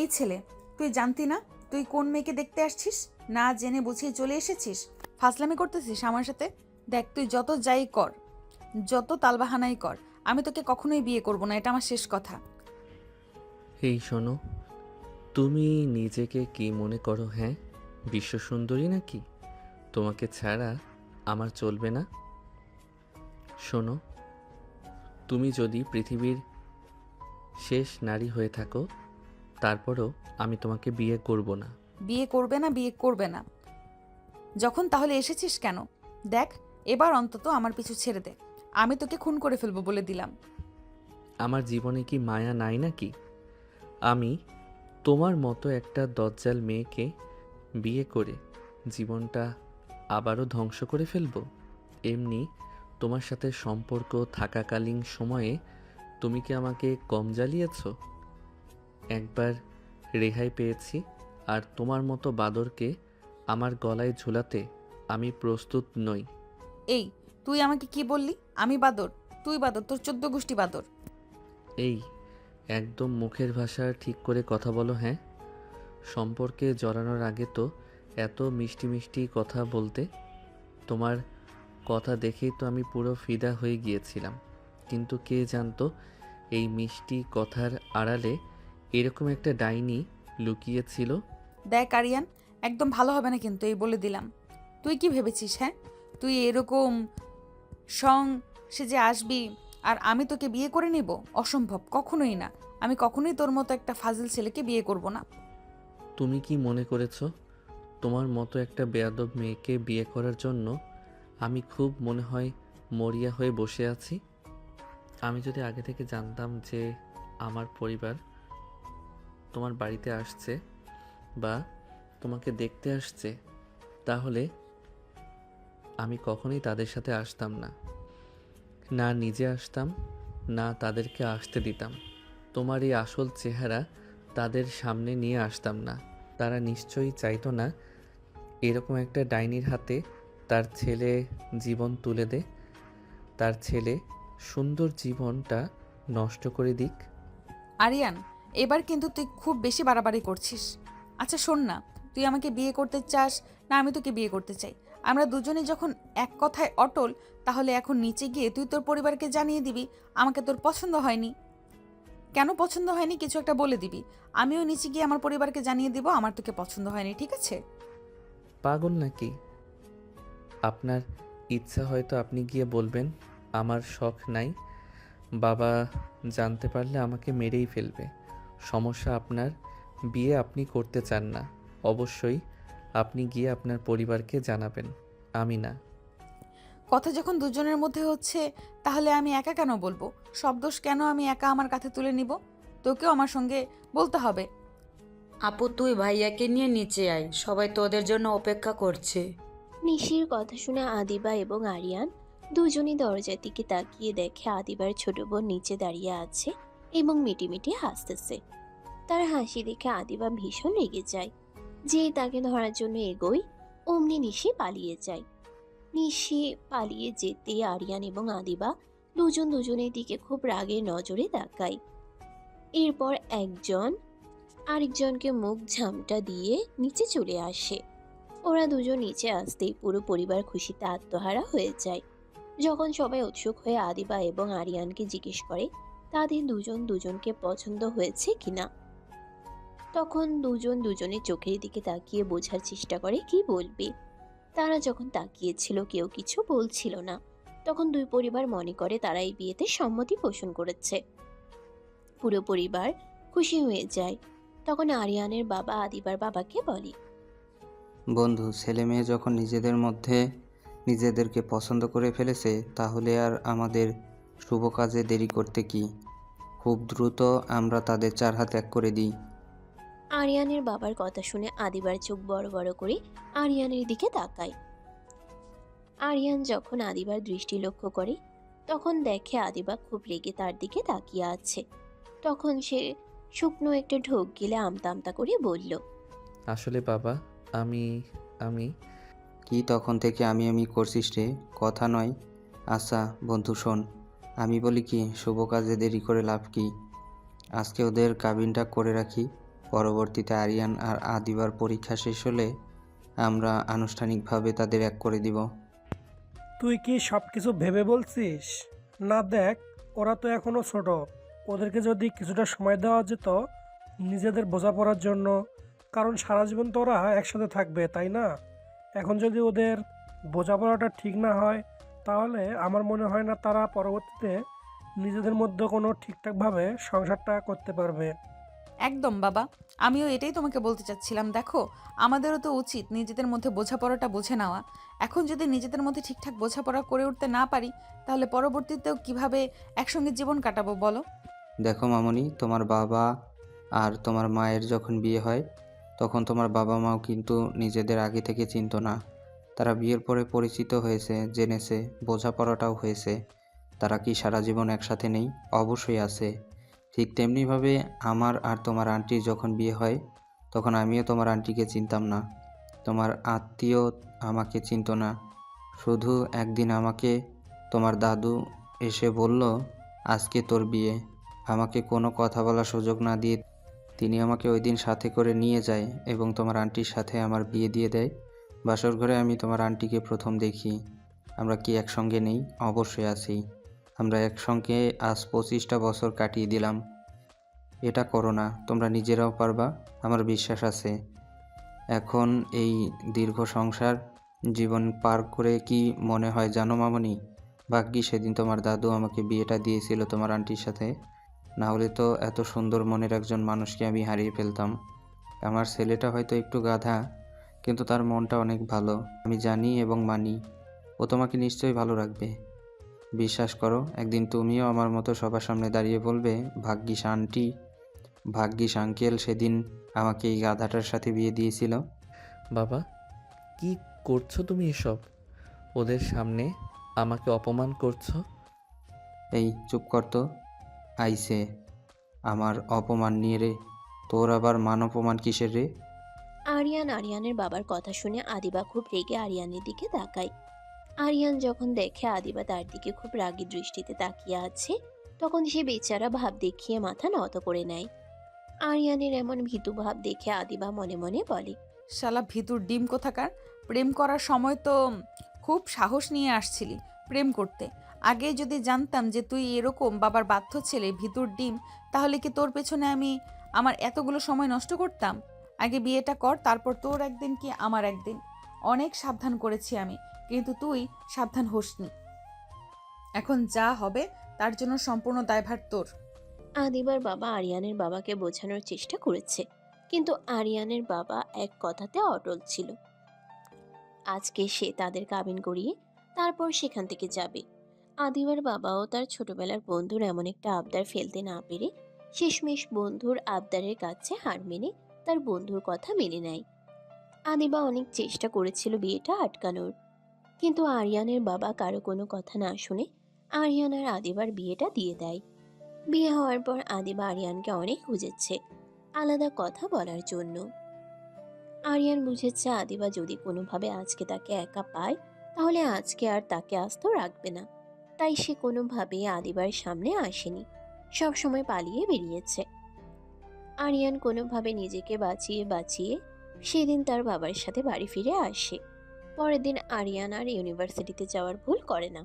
এই ছেলে, তুই জানতি না তুই কোন মেয়েকে দেখতে আসছিস? না জেনে বুঝিয়ে চলে এসেছিস, ফাজলামি করতেছিস আমার সাথে। দেখ, তুই যত যাই কর, যত তালবাহানাই কর, আমি তোকে কখনোই বিয়ে করব না, এটা আমার শেষ কথা। এই শোনো, তুমি নিজেকে কি মনে করো? হ্যাঁ, বিশ্বসুন্দরী নাকি? তোমাকে ছাড়া আমার চলবে না। শোনো, তুমি যদি পৃথিবীর শেষ নারী হয়ে থাকো, তারপরও আমি তোমাকে বিয়ে করব না। বিয়ে করবে না, বিয়ে করবে না যখন তাহলে এসেছিস কেন? দেখ, এবার অন্তত আমার পিছু ছেড়ে দে, আমি তোকে খুন করে ফেলবো বলে দিলাম। আমার জীবনে কি মায়া নাই নাকি? আমি তোমার মতো একটা দজ্জাল মেয়েকে বিয়ে করে জীবনটা আবারও ধ্বংস করে ফেলবো? এমনি তোমার সাথে সম্পর্ক থাকাকালীন সময়ে তুমি কি আমাকে কম জ্বালিয়েছো? একবার রেহাই পেয়েছি, আর তোমার মতো বাদরকে আমার গলায় ঝুলাতে আমি প্রস্তুত নই। এই, তুই আমাকে কি বললি? আমি বাদর? তুই বাদর, তোর 14 গোষ্ঠী বাদর। এই, একদম মুখের ভাষা ঠিক করে কথা বলো। হ্যাঁ, সম্পর্কে জড়ানোর আগে তো এত মিষ্টি মিষ্টি কথা বলতে। তোমার কথা দেখেই তো আমি পুরো ফিদা হয়ে গিয়েছিলাম। কিন্তু কে জানতো এই মিষ্টি কথার আড়ালে এরকম একটা ডাইনি লুকিয়েছিল। দেখ আরিয়ান, একদম ভালো হবে না কিন্তু, এই বলে দিলাম। তুই কি ভেবেছিস? হ্যাঁ, তুই এরকম সং সেজে আসবি আর আমি তোকে বিয়ে করে নিব? অসম্ভব, কখনোই না। আমি কখনোই তোর মতো একটা ফাজিল ছেলেকে বিয়ে করব না। তুমি কি মনে করেছো তোমার মতো একটা বেয়াদব মেয়েকে বিয়ে করার জন্য আমি খুব মনে হয় মরিয়া হয়ে বসে আছি? আমি যদি আগে থেকে জানতাম যে আমার পরিবার তোমার বাড়িতে আসছে বা তোমাকে দেখতে আসছে, তাহলে আমি কখনোই তাদের সাথে আসতাম না। না নিজে আসতাম, না তাদেরকে আসতে দিতাম। তোমার এই আসল চেহারা তাদের সামনে নিয়ে আসতাম না। তারা নিশ্চয়ই চাইতো না এরকম একটা ডাইনির হাতে তার ছেলে জীবন তুলে দে, তার ছেলে সুন্দর জীবনটা নষ্ট করে দিক। আরিয়ান, এবার কিন্তু তুই খুব বেশি বাড়াবাড়ি করছিস। আচ্ছা শোন না, তুই আমাকে বিয়ে করতে চাস না আমি তোকে বিয়ে করতে চাই? আমরা দুজনে যখন এক কথায় অটল, তাহলে এখন নিচে গিয়ে তুই তোর পরিবারকে জানিয়ে দিবি আমাকে তোর পছন্দ হয়নি। কেন পছন্দ হয়নি কিছু একটা বলে দিবি। আমিও নিচে গিয়ে আমার পরিবারকে জানিয়ে দিব আমার তোকে পছন্দ হয়নি, ঠিক আছে? পাগল নাকি? আপনার ইচ্ছা হয়তো আপনি গিয়ে বলবেন আমার শখ নাই, বাবা জানতে পারলে আমাকে মেরেই ফেলবে। সমস্যা আপনার, বিয়ে আপনি করতে চান না। অবশ্যই আপনি গিয়ে আপনার পরিবারকে জানাবেন, আমি না। কথা যখন দুজনের মধ্যে হচ্ছে, তাহলে আমি একা কেন বলবো? সব দোষ কেন আমি একা আমার কাঁধে তুলে নিব? তোকেও আমার সঙ্গে বলতে হবে। আপু, তুই ভাইয়াকে নিয়ে নিচে আয়, সবাই তোদের জন্য অপেক্ষা করছে। নিশির কথা শুনে আদিবা এবং আরিয়ান দুজনই দরজার দিকে তাকিয়ে দেখে আদিবার ছোট বোন নিচে দাঁড়িয়ে আছে এবং মিটিমিটি হাসতেছে। তার হাসি দেখে আদিবা ভীষণ রেগে যায়। যেই তাকে ধরার জন্য এগোয়, অমনি নিশি পালিয়ে যায়। নিশি পালিয়ে যেতে আরিয়ান এবং আদিবা দুজন দুজনের দিকে খুব রাগের নজরে তাকায়। এরপর একজন আরেকজনকে মুখ ঝামটা দিয়ে নিচে চলে আসে। ওরা দুজন নিচে আসতেই পুরো পরিবার খুশিতে আত্মহারা হয়ে যায়। যখন সবাই উৎসুক হয়ে আদিবা এবং আরিয়ানকে জিজ্ঞেস করে তাদের দুজন দুজনকে পছন্দ হয়েছে কিনা, তখন দুজন দুজনের চোখের দিকে তাকিয়ে বোঝার চেষ্টা করে কি বলবে। তারা যখন তাকিয়েছিল কেউ কিছু বলছিল না, তখন দুই পরিবার মনে করে তারা এই বিয়েতে সম্মতি পোষণ করেছে। পুরো পরিবার খুশি হয়ে যায়। তখন আরিয়ানের বাবা আদিবার বাবাকে বলে, বন্ধু, ছেলে মেয়ে যখন নিজেদের মধ্যে নিজেদেরকে পছন্দ করে ফেলেছে, তাহলে আর আমাদের শুভ কাজে দেরি করতে কি? খুব দ্রুত আমরা তাদের চার হাত এক করে দিই। আরিয়ানের বাবার কথা শুনে আদিবার চোখ বড় বড় করে আরিয়ানের দিকে তাকায়। আরিয়ান যখন আদিবার দৃষ্টি লক্ষ্য করে, তখন দেখে আদিবা খুব রেগে তার দিকে তাকিয়ে আছে। তখন সে শুকনো একটা ঢোক গিলে আমতা আমতা করে বলল, আসলে বাবা, আমি আমি কি তখন থেকে আমি করছিস রে? কথা নয়। আচ্ছা বন্ধু শোন, আমি বলি কি, শুভ কাজে দেরি করে লাভ কি? আজকে ওদের কাবিনটা করে রাখি, পরবর্তীতে আরিয়ান আর আদিবার পরীক্ষা শেষ হলে আমরা আনুষ্ঠানিকভাবে তাদের এক করে দিব। তুই কি সব কিছু ভেবে বলছিস? না দেখ, ওরা তো এখনো ছোট। ওদেরকে যদি কিছুটা সময় দেওয়া যেত নিজেদের বোঝাপড়ার জন্য, কারণ সারা জীবন তো ওরা একসাথে থাকবে, তাই না? এখন যদি ওদের বোঝাপড়াটা ঠিক না হয়, তাহলে আমার মনে হয় না তারা পরবর্তীতে নিজেদের মধ্যে কোনো ঠিকঠাকভাবে সংসারটা করতে পারবে। একদম বাবা, আমিও এটাই তোমাকে বলতে চাচ্ছিলাম। দেখো, আমাদেরও তো উচিত নিজেদের মধ্যে বোঝাপড়াটা বুঝে নেওয়া। এখন যদি নিজেদের মধ্যে ঠিকঠাক বোঝাপড়া করে উঠতে না পারি, তাহলে পরবর্তীতেও কিভাবে একসঙ্গে জীবন কাটাবো বলো? দেখো মামনি, তোমার বাবা আর তোমার মায়ের যখন বিয়ে হয় তখন তোমার বাবা মাও কিন্তু নিজেদের আগে থেকে চিনতো না। তারা বিয়ের পরে পরিচিত হয়েছে, জেনেছে, বোঝাপড়াটাও হয়েছে। তারা কি সারা জীবন একসাথে নেই? অবশ্যই আছে। ঠিক তেমনিভাবে আমার আর তোমার আন্টির যখন বিয়ে হয় তখন আমিও তোমার আন্টিকে চিনতাম না, তোমার আত্মীয় আমাকে চিনতো না। শুধু একদিন আমাকে তোমার দাদু এসে বলল, আজকে তোর বিয়ে। আমাকে কোনো কথা বলার সুযোগ না দিয়ে তিনি আমাকে ওই দিন সাথে করে নিয়ে যায় এবং তোমার আন্টির সাথে আমার বিয়ে দিয়ে দেয়। বাসর ঘরে আমি তোমার আন্টিকে প্রথম দেখি। আমরা কি একসঙ্গে নেই? অবশ্যই আছি। আমরা একসঙ্গে আজ 25টা বছর কাটিয়ে দিলাম। এটা করো না, তোমরা নিজেরাও পারবা, আমার বিশ্বাস আছে। এখন এই দীর্ঘ সংসার জীবন পার করে কি মনে হয় জানো মামনি? ভাগ্যি সেদিন তোমার দাদু আমাকে বিয়েটা দিয়েছিল তোমার আন্টির সাথে, না হলে তো এত সুন্দর মনের একজন মানুষকে আমি হারিয়ে ফেলতাম। আমার ছেলেটা হয়তো একটু গাধা, কিন্তু তার মনটা অনেক ভালো, আমি জানি এবং মানি। ও তোমাকে নিশ্চয়ই ভালো রাখবে। বিশ্বাস করো, একদিন তুমিও আমার মতো সবার সামনে দাঁড়িয়ে বলবে, ভাগ্যিস আন্টি, ভাগ্যিস আঙ্কেল সেদিন আমাকে এই গাধাটার সাথে বিয়ে দিয়েছিল। বাবা, কি করছো তুমি এসব? ওদের সামনে আমাকে অপমান করছো। এই চুপ কর তো। আইসে আমার অপমান নিয়ে রে, তোর আবার মান অপমান কিসের রে? আরিয়ানের বাবার কথা শুনে আদিবা খুব রেগে আরিয়ানের দিকে তাকায়। আরিয়ান যখন দেখে আদিবা তার দিকে খুব রাগী দৃষ্টিতে তাকিয়ে আছে, তখন সে বেচারা ভাব দেখিয়ে মাথা নত করে নেয়। আরিয়ানের এমন ভীতু ভাব দেখে আদিবা মনে মনে বলে, শালা ভিতুর ডিম কোথাকার! প্রেম করার সময় তো খুব সাহস নিয়ে আসছিলি প্রেম করতে। আগে যদি জানতাম যে তুই এরকম বাবার বাধ্য ছেলে, ভিতুর ডিম, তাহলে কি তোর পেছনে আমি আমার এতগুলো সময় নষ্ট করতাম? আগে বিয়েটা কর, তারপর তোর একদিন কি আমার একদিন। অনেক সাবধান করেছি আমি, কিন্তু তুই সাবধান হোসনি। এখন যা হবে তার জন্য সম্পূর্ণ দায়ভার তোর। আদিবার বাবা আরিয়ানের বাবাকে বোঝানোর চেষ্টা করেছে, কিন্তু আরিয়ানের বাবা এক কথাতে অটল ছিল। আজকে সে তাদের কাবিন করিয়ে তারপর সেখান থেকে যাবে। আদিবার বাবাও তার ছোটবেলার বন্ধুর এমন একটা আবদার ফেলতে না পেরে শেষমেশ বন্ধুর আবদারের কাছে হার মেনে তার বন্ধুর কথা মেনে নেয়। আদিবা অনেক চেষ্টা করেছিল বিয়েটা আটকানোর, কিন্তু আরিয়ানের বাবা কারো কোনো কথা না শুনে আরিয়ান আর আদিবার বিয়েটা দিয়ে দেয়। বিয়ে হওয়ার পর আদিবা আরিয়ানকে অনেক খুঁজেছে আলাদা কথা বলার জন্য। আরিয়ান বুঝেছে আদিবা যদি কোনোভাবে আজকে তাকে একা পায়, তাহলে আজকে আর তাকে আস্ত রাখবে না। তাই সে কোনোভাবেই আদিবার সামনে আসেনি, সব সময় পালিয়ে বেরিয়েছে। আরিয়ান কোনোভাবে নিজেকে বাঁচিয়ে বাঁচিয়ে সেদিন তার বাবার সাথে বাড়ি ফিরে আসে। পরের দিন আরিয়ান আর ইউনিভার্সিটিতে যাওয়ার ভুল করে না,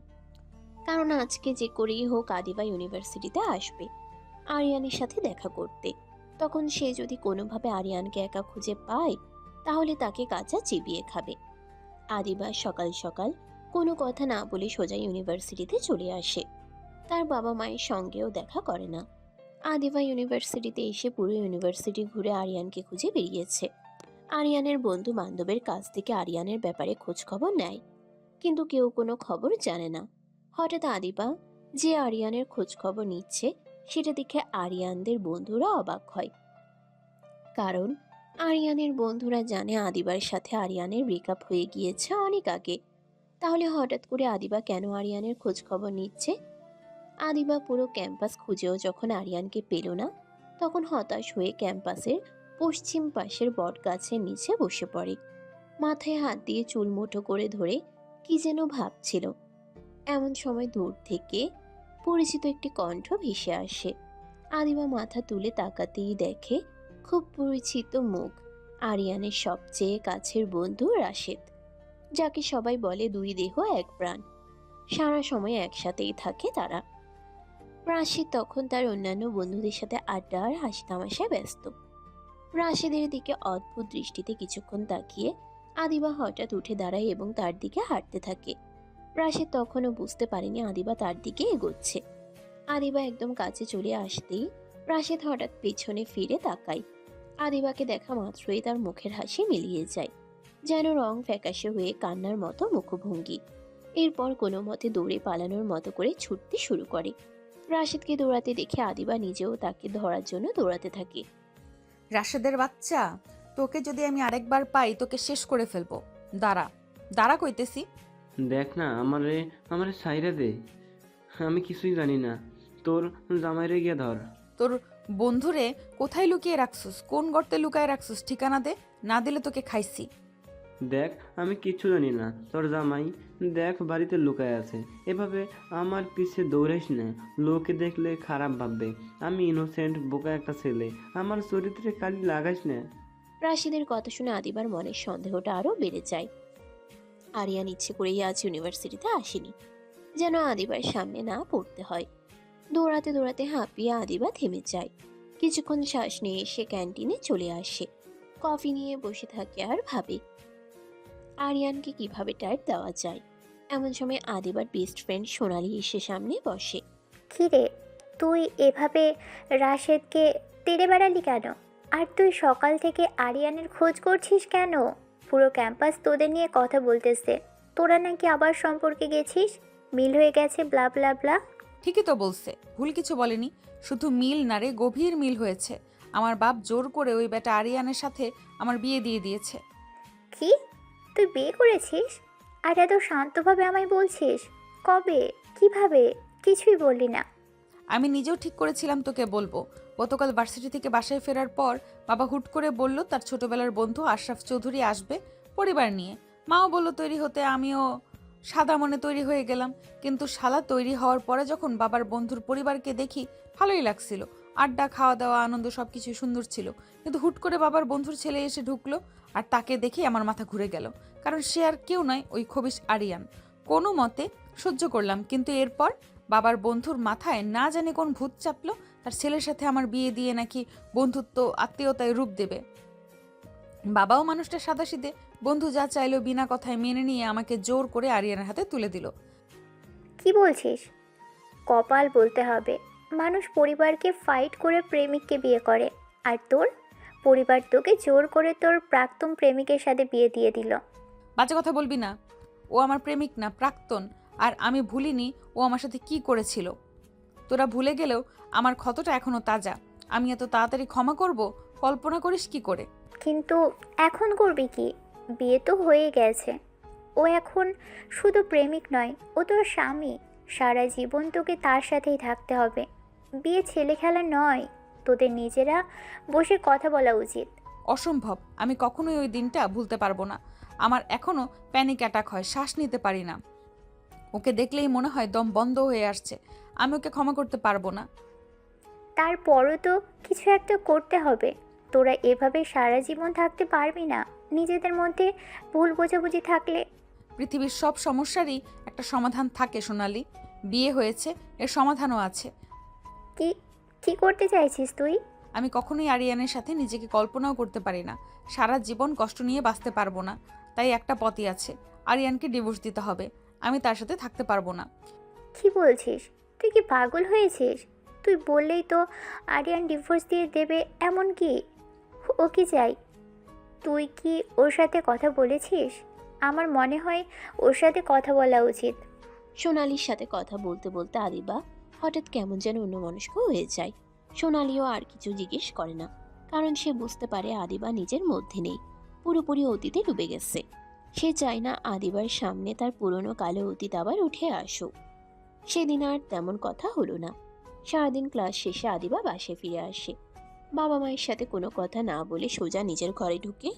কারণ আজকে যে করেই হোক আদিবা ইউনিভার্সিটিতে আসবে আরিয়ানের সাথে দেখা করতে। তখন সে যদি কোনোভাবে আরিয়ানকে একা খুঁজে পায়, তাহলে তাকে কাঁচা চিবিয়ে খাবে। আদিবা সকাল সকাল কোনো কথা না বলে সোজা ইউনিভার্সিটিতে চলে আসে, তার বাবা মায়ের সঙ্গেও দেখা করে না। আদিবা ইউনিভার্সিটিতে এসে পুরো ইউনিভার্সিটি ঘুরে আরিয়ানকে খুঁজে বেরিয়েছে। আরিয়ানের বন্ধু বান্ধবের কাছ থেকে আরিয়ানের ব্যাপারে খোঁজ খবর নেয়, কিন্তু কেউ কোনো খবর জানে না। হঠাৎ আদিবা যে আরিয়ানের খোঁজ খবর নিচ্ছে সেটা দেখে আরিয়ানদের বন্ধুরা অবাক হয়, কারণ আরিয়ানের বন্ধুরা জানে আদিবার সাথে আরিয়ানের ব্রেকআপ হয়ে গিয়েছে অনেক আগে। তাহলে হঠাৎ করে আদিবা কেন আরিয়ানের খোঁজ খবর নিচ্ছে? আদিবা পুরো ক্যাম্পাস খুঁজেও যখন আরিয়ানকে পেল না, তখন হতাশ হয়ে ক্যাম্পাসের পশ্চিম পাশের বট গাছের নিচে বসে পড়ে। মাথায় হাত দিয়ে চুল মুঠো করে ধরে কি যেন ভাবছিল। এমন সময় দূর থেকে পরিচিত একটি কণ্ঠ ভেসে আসে। আদিবা মাথা তুলে তাকাতেই দেখে খুব পরিচিত মুখ, আরিয়ানের সবচেয়ে কাছের বন্ধু রাশেদ, যাকে সবাই বলে দুই দেহ এক প্রাণ। সারা সময় একসাথেই থাকে তারা। রাশেদ তখন তার অন্যান্য বন্ধুদের সাথে আড্ডা আর হাসি তামাশায় ব্যস্ত। রাশেদের দিকে অদ্ভুত দৃষ্টিতে কিছুক্ষণ তাকিয়ে আদিবা হঠাৎ উঠে দাঁড়ায় এবং তার দিকে হাঁটতে থাকে। রাশেদ তখনও বুঝতে পারেনি আদিবা তার দিকে এগোচ্ছে। আদিবা একদম কাছে চলে আসতেই রাশেদ হঠাৎ পেছনে ফিরে তাকায়। আদিবাকে দেখা মাত্রই তার মুখের হাসি মিলিয়ে যায়, যেন রং ফ্যাকাশে হয়ে কান্নার মতো মুখভঙ্গি। এরপর কোনো মতে দৌড়ে পালানোর মতো করে ছুটতে শুরু করে। রাশেদকে দৌড়াতে দেখে আদিবা নিজেও তাকে ধরার জন্য দৌড়াতে থাকে। রাশেদের বাচ্চা, তোকে যদি আমি আরেকবার পাই তোকে শেষ করে ফেলবো। দাঁড়া দাঁড়া কইতেছি। দেখ না, আমারে আমারে সাইরা দে, আমি কিছুই জানি না। তোর জামাইরে গিয়ে ধর। তোর বন্ধুরে কোথায় লুকিয়ে রাখছুস? কোন গর্তে লুকায় রাখছুস? ঠিকানা দে, না দিলে তোকে খাইছি। দেখ, আমি কিচ্ছু জানি না। তোর জামাই দেখ বাড়িতে লুকায় আছে। এভাবে আমার পিছে দৌড়াইস না, লোকে দেখলে খারাপ ভাববে। আমি ইনোসেন্ট বোকা একটা ছেলে, আমার চরিত্রে কালি লাগাইস না। রাশিদের কথা শুনে আদিবার মনের সন্দেহটা আরো বেড়ে যায়। আরিয়ান ইচ্ছে করেই আজ ইউনিভার্সিটিতে আসেনি, যেন আদিবার সামনে না পড়তে হয়। দৌড়াতে দৌড়াতে হাঁপিয়ে আদিবা থেমে যায়। কিছুক্ষণ শ্বাস নিয়ে সে ক্যান্টিনে চলে আসে, কফি নিয়ে বসে থাকে আর ভাবে আরিয়ানকে কিভাবে টাইট দেওয়া যায়। এমন সময় আদিবার বেস্ট ফ্রেন্ড সোনালি এসে সামনে বসে। কিরে, তুই এভাবে রাশেদকে তেড়ে বেড়ালি কেন? আর তুই সকাল থেকে আরিয়ানের খোঁজ করছিস কেন? পুরো ক্যাম্পাস তোদের নিয়ে কথা বলতেছে, তোরা নাকি আবার সম্পর্কে গেছিস, মিল হয়ে গেছে, ব্লা ব্লা ব্লা। ঠিকই তো বলছে, ভুল কিছু বলেনি। শুধু মিল না রে, গভীর মিল হয়েছে। আমার বাপ জোর করে ওই বেটা আরিয়ানের সাথে আমার বিয়ে দিয়ে দিয়েছে। কি, তুই বিয়ে করেছিস? আর এত শান্তভাবে আমায় বলছিস? কবে, কিভাবে? কিছুই বললি না। আমি নিজেও ঠিক করেছিলাম তোকে বলবো। গতকাল ভার্সিটি থেকে বাসায় ফেরার পর বাবা হুট করে বলল তার ছোটবেলার বন্ধু আশরাফ চৌধুরী আসবে পরিবার নিয়ে। মাও বলল তৈরি হতে, আমিও সাদা মনে তৈরি হয়ে গেলাম। কিন্তু শালা তৈরি হওয়ার পরে যখন বাবার বন্ধুর পরিবারকে দেখি ভালোই লাগছিল। আড্ডা, খাওয়া দাওয়া, আনন্দ সবকিছু সুন্দর ছিল। কিন্তু হুট করে বাবার বন্ধুর ছেলে এসে ঢুকলো, আর তাকে দেখেই আমার মাথা ঘুরে গেল। কারণ সে আর কেউ নয়, ওই খবিশ আরিয়ান। কোনো মতে সহ্য করলাম, কিন্তু এরপর বাবার বন্ধুর মাথায় না জানি কোন ভূত চাপলো, তার ছেলের সাথে আমার বিয়ে দিয়ে নাকি বন্ধুত্ব আত্মীয়তায় রূপ দেবে। বাবাও মানুষটা সাদাসিধে, বন্ধু যা চাইলো বিনা কথায় মেনে নিয়ে আমাকে জোর করে আরিয়ানের হাতে তুলে দিল। কি বলছিস? কপাল বলতে হবে। মানুষ পরিবারকে ফাইট করে প্রেমিককে বিয়ে করে, আর তোর পরিবার তোকে জোর করে তোর প্রাক্তন প্রেমিকের সাথে বিয়ে দিয়ে দিল। বাজে কথা বলবি না। ও আমার প্রেমিক না, প্রাক্তন। আর আমি ভুলিনি ও আমার সাথে কি করেছিল। তোরা ভুলে গেলেও আমার ক্ষতটা এখনো তাজা। আমি এত তাড়াতাড়ি ক্ষমা করব কল্পনা করিস কি করে? কিন্তু এখন করবি কি? বিয়ে তো হয়ে গেছে। ও এখন শুধু প্রেমিক নয়, ও তোর স্বামী। সারা জীবন তোকে তার সাথেই থাকতে হবে। বিয়ে ছেলে খেলা নয়। তোদের নিজেরা বসে কথা বলা উচিত। অসম্ভব। আমি কখনোই ওই দিনটা ভুলতে পারবো না। আমার এখনো প্যানিক অ্যাটাক হয়, শ্বাস নিতে পারি না। ওকে দেখলেই মনে হয় দম বন্ধ হয়ে আসছে। আমি ওকে ক্ষমা করতে পারবো না। তারপরও তো কিছু একটা করতে হবে। তোরা এভাবে সারা জীবন থাকতে পারবি না। নিজেদের মধ্যে ভুল বোঝাবুঝি থাকলে। পৃথিবীর সব সমস্যারই একটা সমাধান থাকে সোনালি। বিয়ে হয়েছে, এর সমাধানও আছে। কি কি করতে চাইছিস তুই? আমি কখনোই আরিয়ানের সাথে নিজেকে কল্পনাও করতে পারি না। সারা জীবন কষ্ট নিয়ে বাঁচতে পারবো না। তাই একটা পথই আছে, আরিয়ানকে ডিভোর্স দিতে হবে। আমি তার সাথে থাকতে পারবো না। কি বলছিস? তুই কি পাগল হয়েছিস? তুই বললেই তো আরিয়ান ডিভোর্স দিয়ে দেবে এমন কি? ও কি চাই? তুই কি ওর সাথে কথা বলেছিস? আমার মনে হয় ওর সাথে কথা বলা উচিত। সোনালির সাথে কথা বলতে বলতে আদিবা হঠাৎ কেমন যেন অন্যমনস্ক হয়ে যায়। সোনালিও আর কিছু জিজ্ঞেস করে না, কারণ সে বুঝতে পারে আদিবা নিজের মধ্যে নেই, পুরোপুরি অতীতে ডুবে গেছে। সে চায় না আদিবার সামনে তার পুরনো কালো অতীত আবার উঠে আসুক। সেদিন আর তেমন কথা হলো না। সারাদিন ক্লাস শেষে আদিবা বাসায় ফিরে আসে। বাবা মায়ের সাথে কোনো কথা না বলে সোজা নিজের ঘরে ঢুকে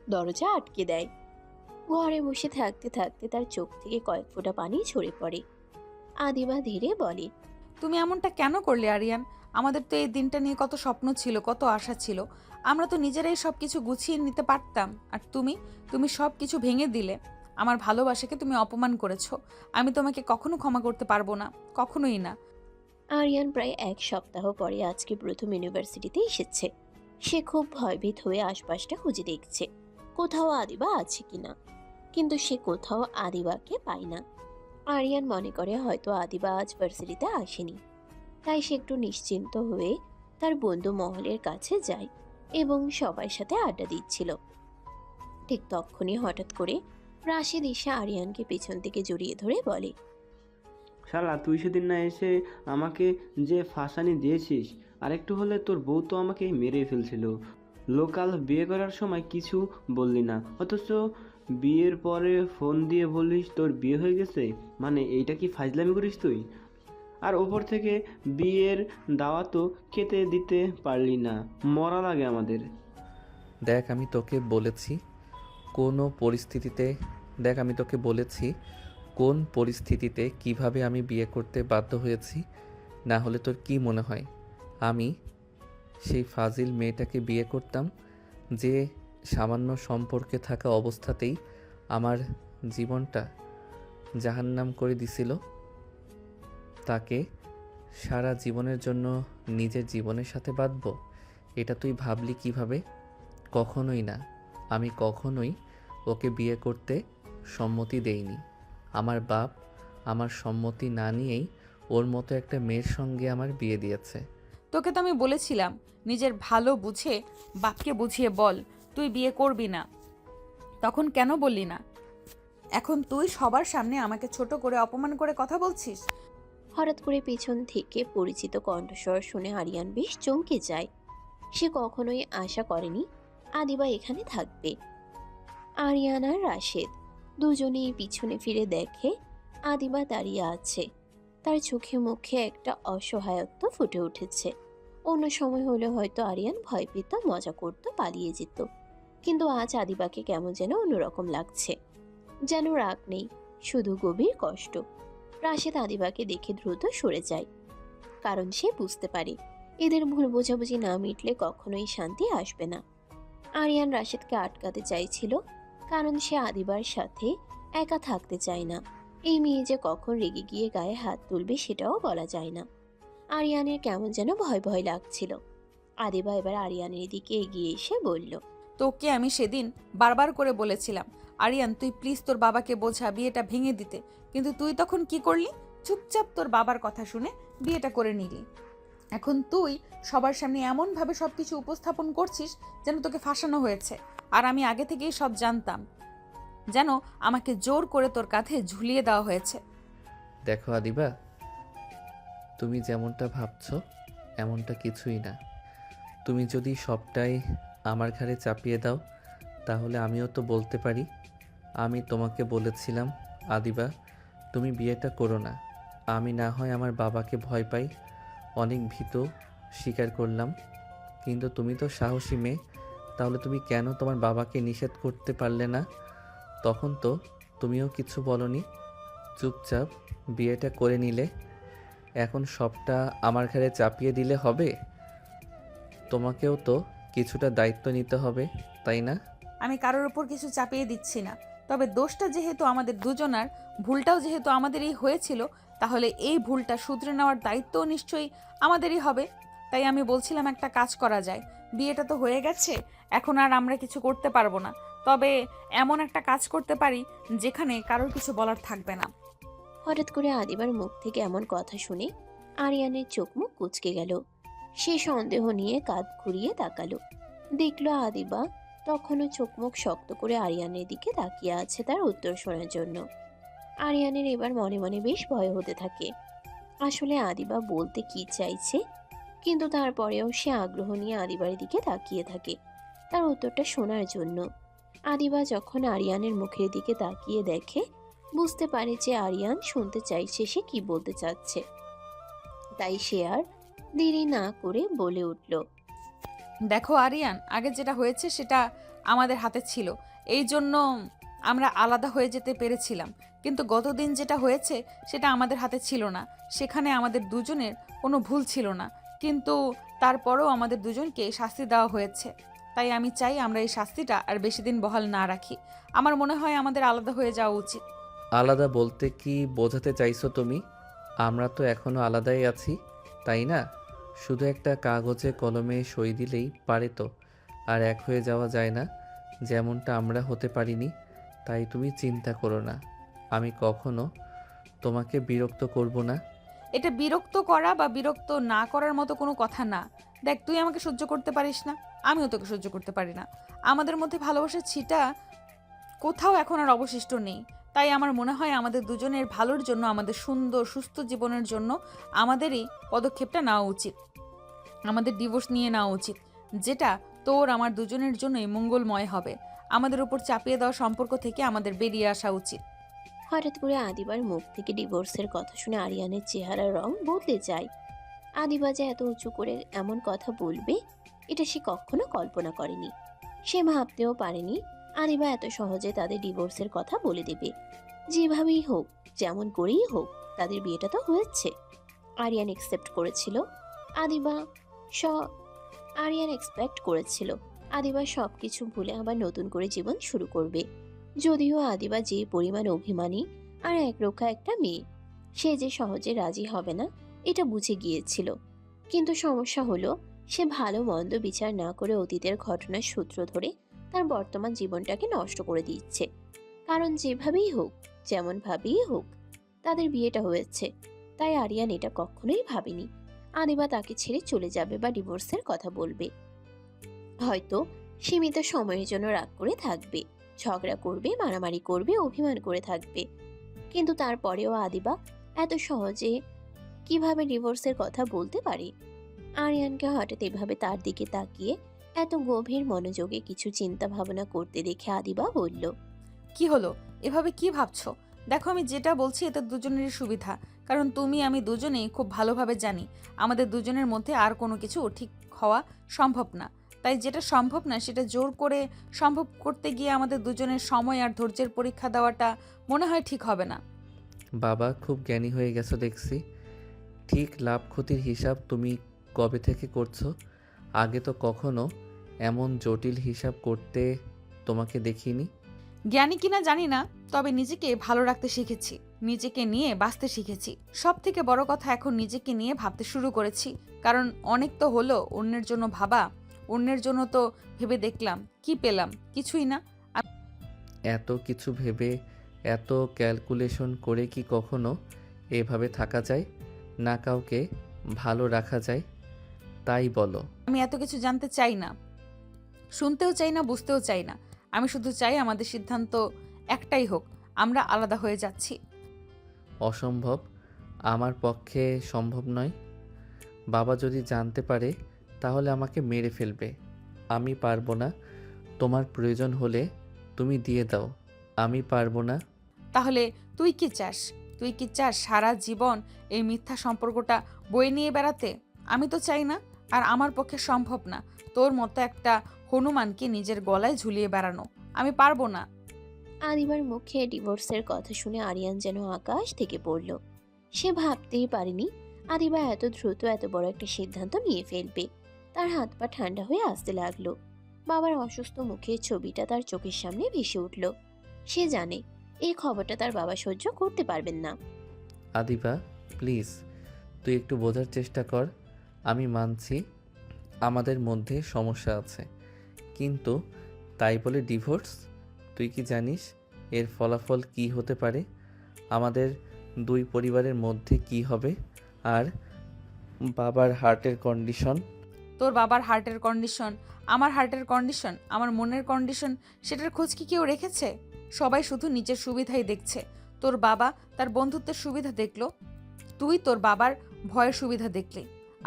দরজা আটকে দেয়। ঘরে বসে থাকতে থাকতে তার চোখ থেকে কয়েক ফোঁটা পানি ঝরে পড়ে। আদিবা ধীরে বলে, তুমি এমনটা কেন করলে আরিয়ান? আমাদের তো এই দিনটা নিয়ে কত স্বপ্ন ছিল, কত আশা ছিল। আমরা তো নিজেরাই সব কিছু গুছিয়ে নিতে পারতাম। আর তুমি সব কিছু ভেঙে দিলে। আমার ভালোবাসাকে তুমি অপমান করেছো। আমি তোমাকে কখনো ক্ষমা করতে পারবো না, কখনোই না। আরিয়ান প্রায় এক সপ্তাহ পরে আজকে প্রথম ইউনিভার্সিটিতে এসেছে। সে খুব ভয়ভীত হয়ে আশপাশটা খুঁজে দেখছে কোথাও আদিবা আছে কিনা, কিন্তু সে কোথাও আদিবাকে পায় না। আরিয়ান মনে করে হয়তো আদিবা আজ ভার্সিটিতে আসেনি, তাই সে একটু নিশ্চিন্ত হয়ে তার বন্ধু মহলের কাছে যায় এবং সবার সাথে আড্ডা দিচ্ছিল। ঠিক তখনই হঠাৎ করে রাশেদ এসে আরিয়ানকে পেছন থেকে জড়িয়ে ধরে বলে, শালা তুই সেদিন না এসে আমাকে যে ফাঁসানি দিয়েছিস, আরেকটু হলে তোর বউ তো আমাকে মেরে ফেলছিল। লোকাল বিয়ে করার সময় কিছু বললি না, অথচ বিয়ের পরে ফোন দিয়ে বলিস তোর বিয়ে হয়ে গেছে। মানে এইটা কি ফাজলামি করিস তুই? আর ওপর থেকে বিয়ের দাওয়াতও খেতে দিতে পারলি না, মরা লাগে আমাদের। দেখ আমি তোকে বলেছি কোনো পরিস্থিতিতে দেখ আমি তোকে বলেছি কোন পরিস্থিতিতে কিভাবে আমি বিয়ে করতে বাধ্য হয়েছি। না হলে তোর কি মনে হয় আমি সেই ফাজিল মেয়েটাকে বিয়ে করতাম যে সামান্য সম্পর্কে থাকা অবস্থাতেই আমার জীবনটা জাহান্নাম করে দিছিল? তাকে সারা জীবনের জন্য নিজের জীবনের সাথে বাঁধবো? এটা তুই ভাবলি কিভাবে? কখনোই না। আমি কখনোই ওকে বিয়ে করতে সম্মতি দেইনি। আমার বাপ আমার সম্মতি না নিয়েই ওর মতো একটা মেয়ের সঙ্গে আমার বিয়ে দিয়েছে। তোকে তো আমি বলেছিলাম নিজের ভালো বুঝে বাপকে বুঝিয়ে বল তুই বিয়ে করবি না। তখন কেন বললি না? এখন তুই সবার সামনে আমাকে ছোট করে অপমান করে কথা বলছিস। হঠাৎ করে পেছন থেকে পরিচিত কণ্ঠস্বর শুনে আরিয়ান বেশ চমকে যায়। সে কখনোই আশা করেনি আদিবা এখানে থাকবে। আরিয়ান আর রাশেদ দুজনেই পিছনে ফিরে দেখে আদিবা দাঁড়িয়ে আছে। তার চোখে মুখে একটা অসহায়ত্ব ফুটে উঠেছে। অন্য সময় হলে হয়তো আরিয়ান ভয় পেত, মজা করত, পালিয়ে যেত, কিন্তু আজ আদিবাকে কেমন যেন অন্যরকম লাগছে। যেন রাগ নেই, শুধু গভীর কষ্ট। রাশেদ আদিবাকে দেখে দ্রুত সরে যায়, কারণ সে বুঝতে পারে এদের ভুল বোঝাবুঝি না মিটলে কখনোই শান্তি আসবে না। আরিয়ান রাশেদকে আটকাতে চাইছিল, কারণ সে আদিবার সাথে একা থাকতে চায় না। এই মেয়ে যে কখন রেগে গিয়ে গায়ে হাত তুলবে সেটাও বলা যায় না। আরিয়ানের কেমন যেন ভয় ভয় লাগছিল। আদিবা এবার আরিয়ানের দিকে এগিয়ে এসে বলল, তোকে আমি সেদিন বারবার করে বলেছিলাম আরিয়ান তুই প্লিজ তোর বাবাকে বোঝা বিয়েটা ভেঙে দিতে, কিন্তু তুই তখন কি করলি? চুপচাপ তোর বাবার কথা শুনে বিয়েটা করে নিলি। এখন তুই সবার সামনে এমনভাবে সব কিছু উপস্থাপন করছিস যেন তোকে ফাঁসানো হয়েছে। আর আমি আগে থেকেই সব জানতাম, যেন আমাকে জোর করে তোর কাঁধে ঝুলিয়ে দেওয়া হয়েছে। দেখো আদিবা, তুমি যেমনটা ভাবছো এমনটা কিছুই না। তুমি যদি সবটাই আমার ঘাড়ে চাপিয়ে দাও তাহলে আমিও তো বলতে পারি আমি তোমাকে বলেছিলাম আদিবা তুমি বিয়েটা করো না। আমি না হয় আমার বাবাকে ভয় পাই, অনেক ভীত স্বীকার করলাম, কিন্তু তুমি তো সাহসী মেয়ে, তাহলে তুমি কেন তোমার বাবাকে নিষেধ করতে পারলে না? তখন তো তুমিও কিছু বলনি, চুপচাপ বিয়েটা করে নিলে। এখন সবটা আমার ঘাড়ে চাপিয়ে দিলে হবে? তোমাকেও তো কিছুটা দায়িত্ব নিতে হবে, তাই না? আমি কারোর ওপর কিছু চাপিয়ে দিচ্ছি না, তবে দোষটা যেহেতু আমাদের দুজনার, ভুলটাও যেহেতু আমাদেরই হয়েছিল, তাহলে এই ভুলটা শুধরে নেওয়ার দায়িত্বও নিশ্চয়ই আমাদেরই হবে। তাই আমি বলছিলাম একটা কাজ করা যায়, বিয়েটা তো হয়ে গেছে, এখন আর আমরা কিছু করতে পারবো না, তবে এমন একটা কাজ করতে পারি যেখানে কারোর কিছু বলার থাকবে না। হঠাৎ করে আদিবার মুখ থেকে এমন কথা শুনে আরিয়ানের চোখ মুখ কুঁচকে গেল। সে সন্দেহ নিয়ে কাঁধ ঘুরিয়ে তাকালো, দেখলো আদিবা তখনও চোখ মুখ শক্ত করে আরিয়ানের দিকে তাকিয়ে আছে তার উত্তর শোনার জন্য। আরিয়ানের এবার মনে মনে বেশ ভয় হতে থাকে। আসলে আদিবা বলতে কি চাইছে, কিন্তু তারপরেও সে আগ্রহ নিয়ে আদিবার দিকে তাকিয়ে থাকে তার উত্তরটা শোনার জন্য। আদিবা যখন আরিয়ানের মুখের দিকে তাকিয়ে দেখে, বুঝতে পারে যে আরিয়ান শুনতে চাইছে সে কি বলতে চাচ্ছে। তাই সে আর দেরি না করে বলে উঠল, দেখো আরিয়ান, আগে যেটা হয়েছে সেটা আমাদের হাতে ছিল, এই জন্য আমরা আলাদা হয়ে যেতে পেরেছিলাম, কিন্তু গতদিন যেটা হয়েছে সেটা আমাদের হাতে ছিল না, সেখানে আমাদের দুজনের কোনো ভুল ছিল না, কিন্তু তারপরেও আমাদের দুজনকে শাস্তি দেওয়া হয়েছে। তাই আমি চাই আমরা এই শাস্তিটা আর বেশি দিন বহাল না রাখি। আমার মনে হয় আমাদের আলাদা হয়ে যাওয়া উচিত। আলাদা বলতে কি বোঝাতে চাইছো তুমি? আমরা তো এখনো আলাদাই আছি, তাই না? শুধু একটা কাগজে কলমে সই দিলেই পারে তো, আর এক হয়ে যাওয়া যায় না? যেমনটা আমরা হতে পারিনি। তাই তুমি চিন্তা করো না, আমি কখনো তোমাকে বিরক্ত করব না। এটা বিরক্ত করা বা বিরক্ত না করার মতো কোনো কথা না। দেখ, তুই আমাকে সহ্য করতে পারিস না, আমিও তোকে সহ্য করতে পারি না। আমাদের মধ্যে ভালোবাসার ছিটা কোথাও এখন আর অবশিষ্ট নেই। তাই আমার মনে হয় আমাদের দুজনের ভালোর জন্য, আমাদের সুন্দর সুস্থ জীবনের জন্য আমাদেরই পদক্ষেপটা নেওয়া উচিত। আমাদের ডিভোর্স নিয়ে নেওয়া উচিত, যেটা তোর আমার দুজনের জন্যই মঙ্গলময় হবে। আমাদের উপর চাপিয়ে দেওয়া সম্পর্ক থেকে আমাদের বেরিয়ে আসা উচিত। হঠাৎ করে আদিবার মুখ থেকে ডিভোর্সের কথা শুনে আরিয়ানের চেহারার রং বদলে যায়। আদিবা যে এত উঁচু করে এমন কথা বলবে, এটা সে কখনো কল্পনা করেনি। সে ভাবতেও পারেনি আদিবা এত সহজে তাদের ডিভোর্সের কথা বলে দেবে। যেভাবেই হোক, যেমন করেই হোক, তাদের বিয়েটা তো হয়েছে। আরিয়ান এক্সেপ্ট করেছিল আদিবা স আরিয়ান এক্সপেক্ট করেছিল আদিবা সব কিছু ভুলে আবার নতুন করে জীবন শুরু করবে। যদিও আদিবা যে পরিমাণ অভিমানী আর একরোখা একটা মেয়ে, সে যে সহজে রাজি হবে না এটা বুঝে গিয়েছিল। কিন্তু সমস্যা হলো, সে ভালো মন্দ বিচার না করে অতীতের ঘটনার সূত্র ধরে তার বর্তমান জীবনটাকে নষ্ট করে দিচ্ছে। কারণ যেভাবেই হোক, যেমন ভাবেই হোক, তাদের বিয়েটা হয়েছে। তাই আরিয়ান এটা কখনোই ভাবেনি আদিবা তাকে ছেড়ে চলে যাবে বা ডিভোর্সের কথা বলবে। হয়তো সীমিত সময়ের জন্য রাগ করে থাকবে, ঝগড়া করবে, মারামারি করবে, অভিমান করে থাকবে। কিন্তু তারপরেও আদিবা এত সহজে কিভাবে ডিভোর্সের কথা বলতে পারে? আরিয়ানকে হঠাৎ এভাবে তার দিকে তাকিয়ে এত গভীর মনোযোগে কিছু চিন্তা ভাবনা করতে দেখে আদিবা বলল, কি হলো? এভাবে কি ভাবছো? দেখো, আমি যেটা বলছি এতে দুজনেরই সুবিধা। কারণ তুমি আমি দুজনেই খুব ভালোভাবে জানি আমাদের দুজনের মধ্যে আর কোনো কিছু ঠিক হওয়া সম্ভব না। তাই যেটা সম্ভব না সেটা জোর করে সম্ভব করতে গিয়ে আমাদের দুজনের সময় আর ধৈর্যের পরীক্ষা দেওয়াটা মনে হয় ঠিক হবে না। বাবা, খুব জ্ঞানী হয়ে গেছো দেখছি। ঠিক লাভ ক্ষতির হিসাব তুমি কবে থেকে করছো? আগে তো কখনো এমন জটিল হিসাব করতে তোমাকে দেখিনি। জ্ঞানী কিনা জানি না, তবে নিজেকে ভালো রাখতে শিখেছি, নিজেকে নিয়ে বাঁচতে শিখেছি। সব থেকে বড় কথা, এখন নিজেকে নিয়ে ভাবতে শুরু করেছি। কারণ অনেক তো হলো অন্যের জন্য ভাবা, অন্যের জন্য তো ভেবে দেখলাম, কি পেলাম? কিছুই না। এত কিছু ভেবে, এত ক্যালকুলেশন করে কি কখনো এভাবে থাকা যায় না? কাউকে ভালো রাখা যায়? তাই বলো। আমি এত কিছু জানতে চাই না, শুনতেও চাই না, বুঝতেও চাই না। আমি শুধু চাই আমাদের সিদ্ধান্ত একটাই হোক, আমরা আলাদা হয়ে যাচ্ছি। অসম্ভব, আমার পক্ষে সম্ভব নয়। বাবা যদি জানতে পারে তাহলে আমাকে মেরে ফেলবে। আমি পারবো না। তোমার প্রয়োজন হলে তুমি দিয়ে দাও, আমি পারবো না। তাহলে তুই কি চাস? তুই কি চাস সারা জীবন এই মিথ্যা সম্পর্কটা বয়ে নিয়ে বেড়াতে? আমি তো চাই না, আর আমার পক্ষে সম্ভব না তোর মতো একটা হনুমানকে নিজের গলায় ঝুলিয়ে বেড়ানো। আমি পারবো না। আদিবার মুখে ডিভোর্সের কথা শুনে আরিয়ান যেন আকাশ থেকে পড়ল। সে ভাবতেই পারেনি আদিবা এত দ্রুত এত বড় একটা সিদ্ধান্ত নিয়ে ফেলবে। তার হাত পা ঠান্ডা হয়ে আসতে লাগলো। বাবার অসুস্থ মুখের ছবিটা তার চোখের সামনে ভেসে উঠল। সে জানে এই খবরটা তার বাবা সহ্য করতে পারবেন না। আদিবা, প্লিজ তুই একটু বোঝার চেষ্টা কর। আমি মানছি আমাদের মধ্যে সমস্যা আছে, কিন্তু তাই বলে ডিভোর্স? তুই কি জানিস এর ফলাফল কি হতে পারে? আমাদের দুই পরিবারের মধ্যে কি হবে? আর বাবার হার্টের কন্ডিশন। তোর বাবার হার্টের কন্ডিশন, আমার হার্টের কন্ডিশন, আমার মনের কন্ডিশন, সেটার খোঁজ কি কেউ রেখেছে? সবাই শুধু নিজের সুবিধাই দেখছে। তোর বাবা তার বন্ধুত্বের সুবিধা দেখলো, তুই তোর বাবার ভয়ের সুবিধা দেখলি,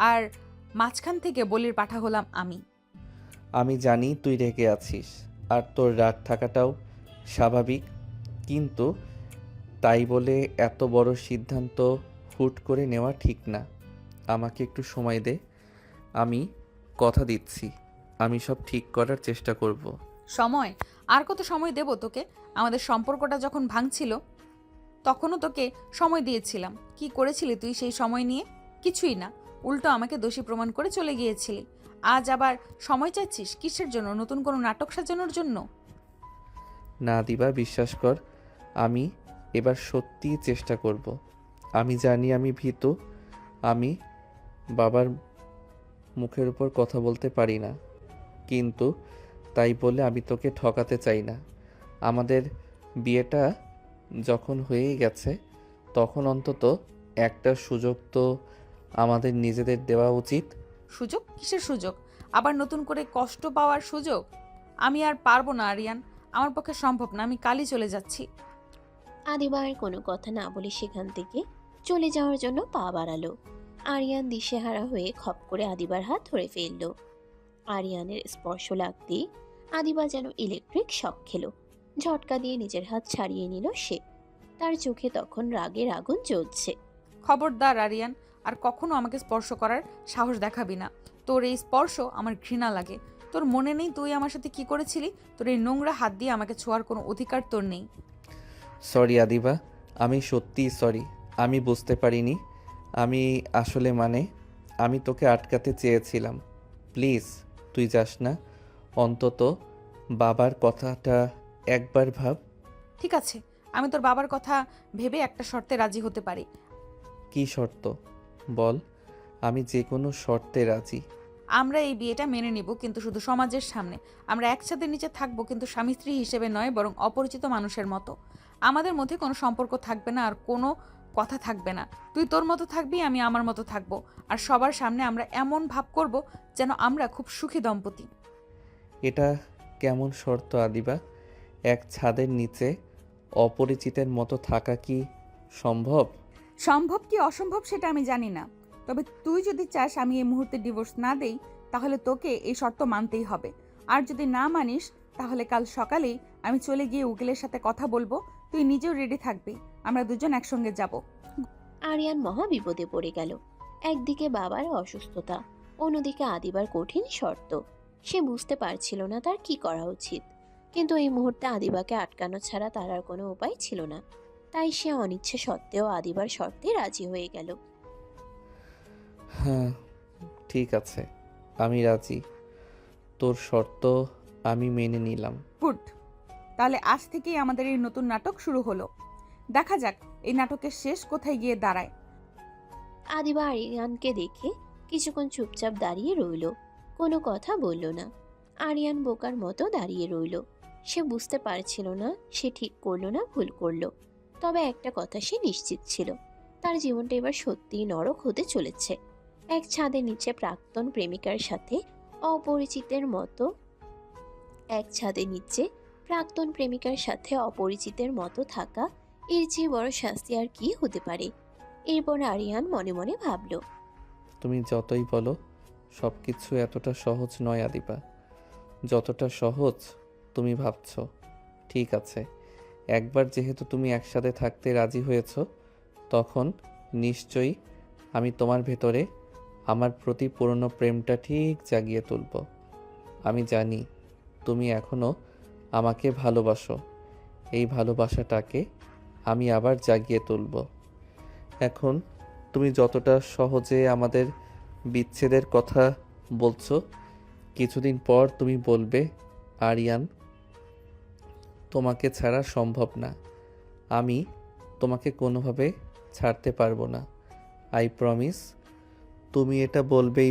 আর মাঝখান থেকে বলির পাঠা হলাম আমি। আমি জানি তুই রেগে আছিস, আর তোর রাগ থাকাটাও স্বাভাবিক, কিন্তু তাই বলে এত বড় সিদ্ধান্ত হুট করে নেওয়া ঠিক না। আমাকে একটু সময় দে, আমি কথা দিচ্ছি আমি সব ঠিক করার চেষ্টা করব। সময়? আর কত সময় দেব তোকে? আমাদের সম্পর্কটা যখন ভাঙছিল তখনও তোকে সময় দিয়েছিলাম। কি করেছিলি তুই সেই সময় নিয়ে? কিছুই না। উল্টো আমাকে দোষী প্রমাণ করে চলে গিয়েছিলি। আজ আবার সময় চাচ্ছিস কিসের জন্য? নতুন কোনো নাটক সাজানোর জন্য? না দিবা, বিশ্বাস কর, আমি এবার সত্যিই চেষ্টা করব। আমি জানি আমি ভীতু, আমি বাবার মুখের উপর কথা বলতে পারি না, কিন্তু তাই বলে আমি তোকে ঠকাতে চাই না। আমাদের বিয়েটা যখন হয়েই গেছে, তখন অন্তত একটা সুযোগ তো আমাদের নিজেদের দেওয়া উচিত। সুযোগ? কিসের সুযোগ? আবার নতুন করে কষ্ট পাওয়ার সুযোগ? আমি আর পারবো না আরিয়ান, আমার পক্ষে সম্ভব না। আমি কালই চলে যাচ্ছি। আদিবা আর কোনো কথা না বলে সেখান থেকে চলে যাওয়ার জন্য পা বাড়ালো। আরিয়ান দিশেহারা হয়ে খপ করে আদিবার হাত ধরে ফেলল। আরিয়ানের স্পর্শ লাগতেই আদিবা যেন ইলেকট্রিক শক খেলো। ঝটকা দিয়ে নিজের হাত ছাড়িয়ে নিল সে। তার চোখে তখন রাগের আগুন জ্বলছে। খবরদার আরিয়ান, আর কখনো আমাকে স্পর্শ করার সাহস দেখাবি না। তোর এই স্পর্শ আমার ঘৃণা লাগে। তোর মনে নেই তুই আমার সাথে কি করেছিলি? তোর এই নোংরা হাত দিয়ে আমাকে ছোঁয়ার কোনো অধিকার তোর নেই। সরি আদিবা, আমি সত্যিই সরি। আমি বুঝতে পারিনি। আমি আসলে আমি তোকে আটকাতে চেয়েছিলাম। প্লিজ তুই যাস না, অন্তত বাবার কথাটা একবার ভাব। ঠিক আছে, আমি তোর বাবার কথা ভেবে একটা শর্তে রাজি হতে পারি। কি শর্ত বল? আমি যে কোনো শর্তে রাজি। আমরা এই বিয়েটা মেনে নিব, কিন্তু শুধু সমাজের সামনে। আমরা একসাথে নিচে থাকবো, কিন্তু স্বামী স্ত্রী হিসেবে নয়, বরং অপরিচিত মানুষের মতো। আমাদের মধ্যে কোনো সম্পর্ক থাকবে না, আর কোনো কথা থাকবে না। তুই তোর মতো থাকবি, আমি আমার মতো থাকবো। আর সবার সামনে আমরা এমন ভাব করব যেন আমরা খুব সুখী দম্পতি। এটা কেমন শর্ত আদিবা? এক ছাদের নিচে অপরিচিতের মতো থাকা কি সম্ভব? সম্ভব কি অসম্ভব সেটা আমি জানি না, তবে তুই যদি চাস আমি এই মুহূর্তে ডিভোর্স না দেই, তাহলে তোকে এই শর্ত মানতেই হবে। আর যদি না মানিস, তাহলে কাল সকালেই আমি চলে গিয়ে উকিলের সাথে কথা বলবো। তুই নিজেও রেডি থাকবি, আমরা দুজন একসঙ্গে যাব। আরিয়ান মহা বিপদে পড়ে গেল। একদিকে বাবার অসুস্থতা, অন্যদিকে আদিবার কঠিন শর্ত। সে বুঝতে পারছিল না তার কি করা উচিত। কিন্তু এই মুহূর্তে আদিবাকে আটকানো ছাড়া তার আর কোনো উপায় ছিল না। তাই সে অনিচ্ছে সত্ত্বেও আদিবার শর্তে রাজি হয়ে গেল। হ্যাঁ, ঠিক আছে, আমি রাজি। তোর শর্ত আমি মেনে নিলাম। গুড, তাহলে আজ থেকেই আমাদের এই নতুন নাটক শুরু হলো। দেখা যাক এই নাটকের শেষ কোথায় গিয়ে দাঁড়ায়। আদিবা আরিয়ানকে দেখে কিছুক্ষণ চুপচাপ দাঁড়িয়ে রইল, কোনো কথা বলল না। আরিয়ান বোকার মতো দাঁড়িয়ে রইল। সে বুঝতে পারছিল না সে ঠিক করলো না ভুল করলো। তবে একটা কথা সে নিশ্চিত ছিল, তার জীবনটা এবার সত্যিই নরক হতে চলেছে। এক ছাদের নিচে প্রাক্তন প্রেমিকার সাথে অপরিচিতের মতো এক ছাদের নিচে প্রাক্তন প্রেমিকার সাথে অপরিচিতের মতো থাকা, এর চেয়ে বড় শাস্তি আর কি হতে পারে? এরপর আরিয়ান মনে মনে ভাবল, তুমি যতই বলো, সব কিছু এতটা সহজ নয় আদিবা, যতটা সহজ তুমি ভাবছো। ঠিক আছে, একবার যেহেতু তুমি একসাথে থাকতে রাজি হয়েছ, তখন নিশ্চয়ই আমি তোমার ভেতরে আমার প্রতি পুরনো প্রেমটা ঠিক জাগিয়ে তুলব। আমি জানি তুমি এখনও আমাকে ভালোবাসো। এই ভালোবাসাটাকে আমি আবার জাগিয়ে তুলব। এখন তুমি যতটা সহজে আমাদের বিচ্ছেদের কথা বলছো, কিছুদিন পর তুমি বলবে আরিয়ান তোমাকে ছাড়া সম্ভব না। আমি তোমাকে কোনোভাবে ছাড়তে পারবো না। I promise. তুমি এটা বলবে।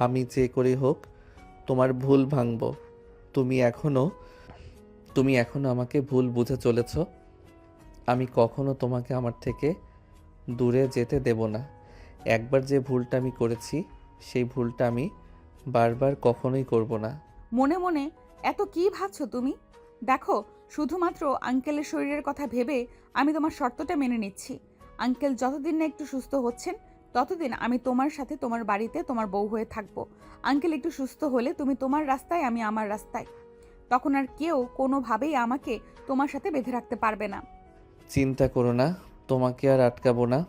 আমি যে করে হোক তোমার ভুল ভাঙব। তুমি এখনো আমাকে ভুল বুঝে চলেছ। আমি কখনো তোমাকে আমার থেকে দূরে যেতে দেব না। একবার যে ভুলটা আমি করেছি, সেই ভুলটা আমি বারবার কখনোই করব না। মনে মনে এত কি ভাবছো তুমি? দেখো, শুধুমাত্র আঙ্কেলের শরীরের কথা ভেবে আমি তোমার শর্তটা মেনে নিচ্ছি। আঙ্কেল যতদিন না একটু সুস্থ হচ্ছেন, ততদিন আমি তোমার সাথে তোমার বাড়িতে তোমার বউ হয়ে থাকবো। আঙ্কেল একটু সুস্থ হলে তুমি তোমার রাস্তায়, আমি আমার রাস্তায়। তখন আর কেউ কোনোভাবেই আমাকে তোমার সাথে বেঁধে রাখতে পারবে না। চিন্তা করো না, তোমাকে আর আটকাবো না।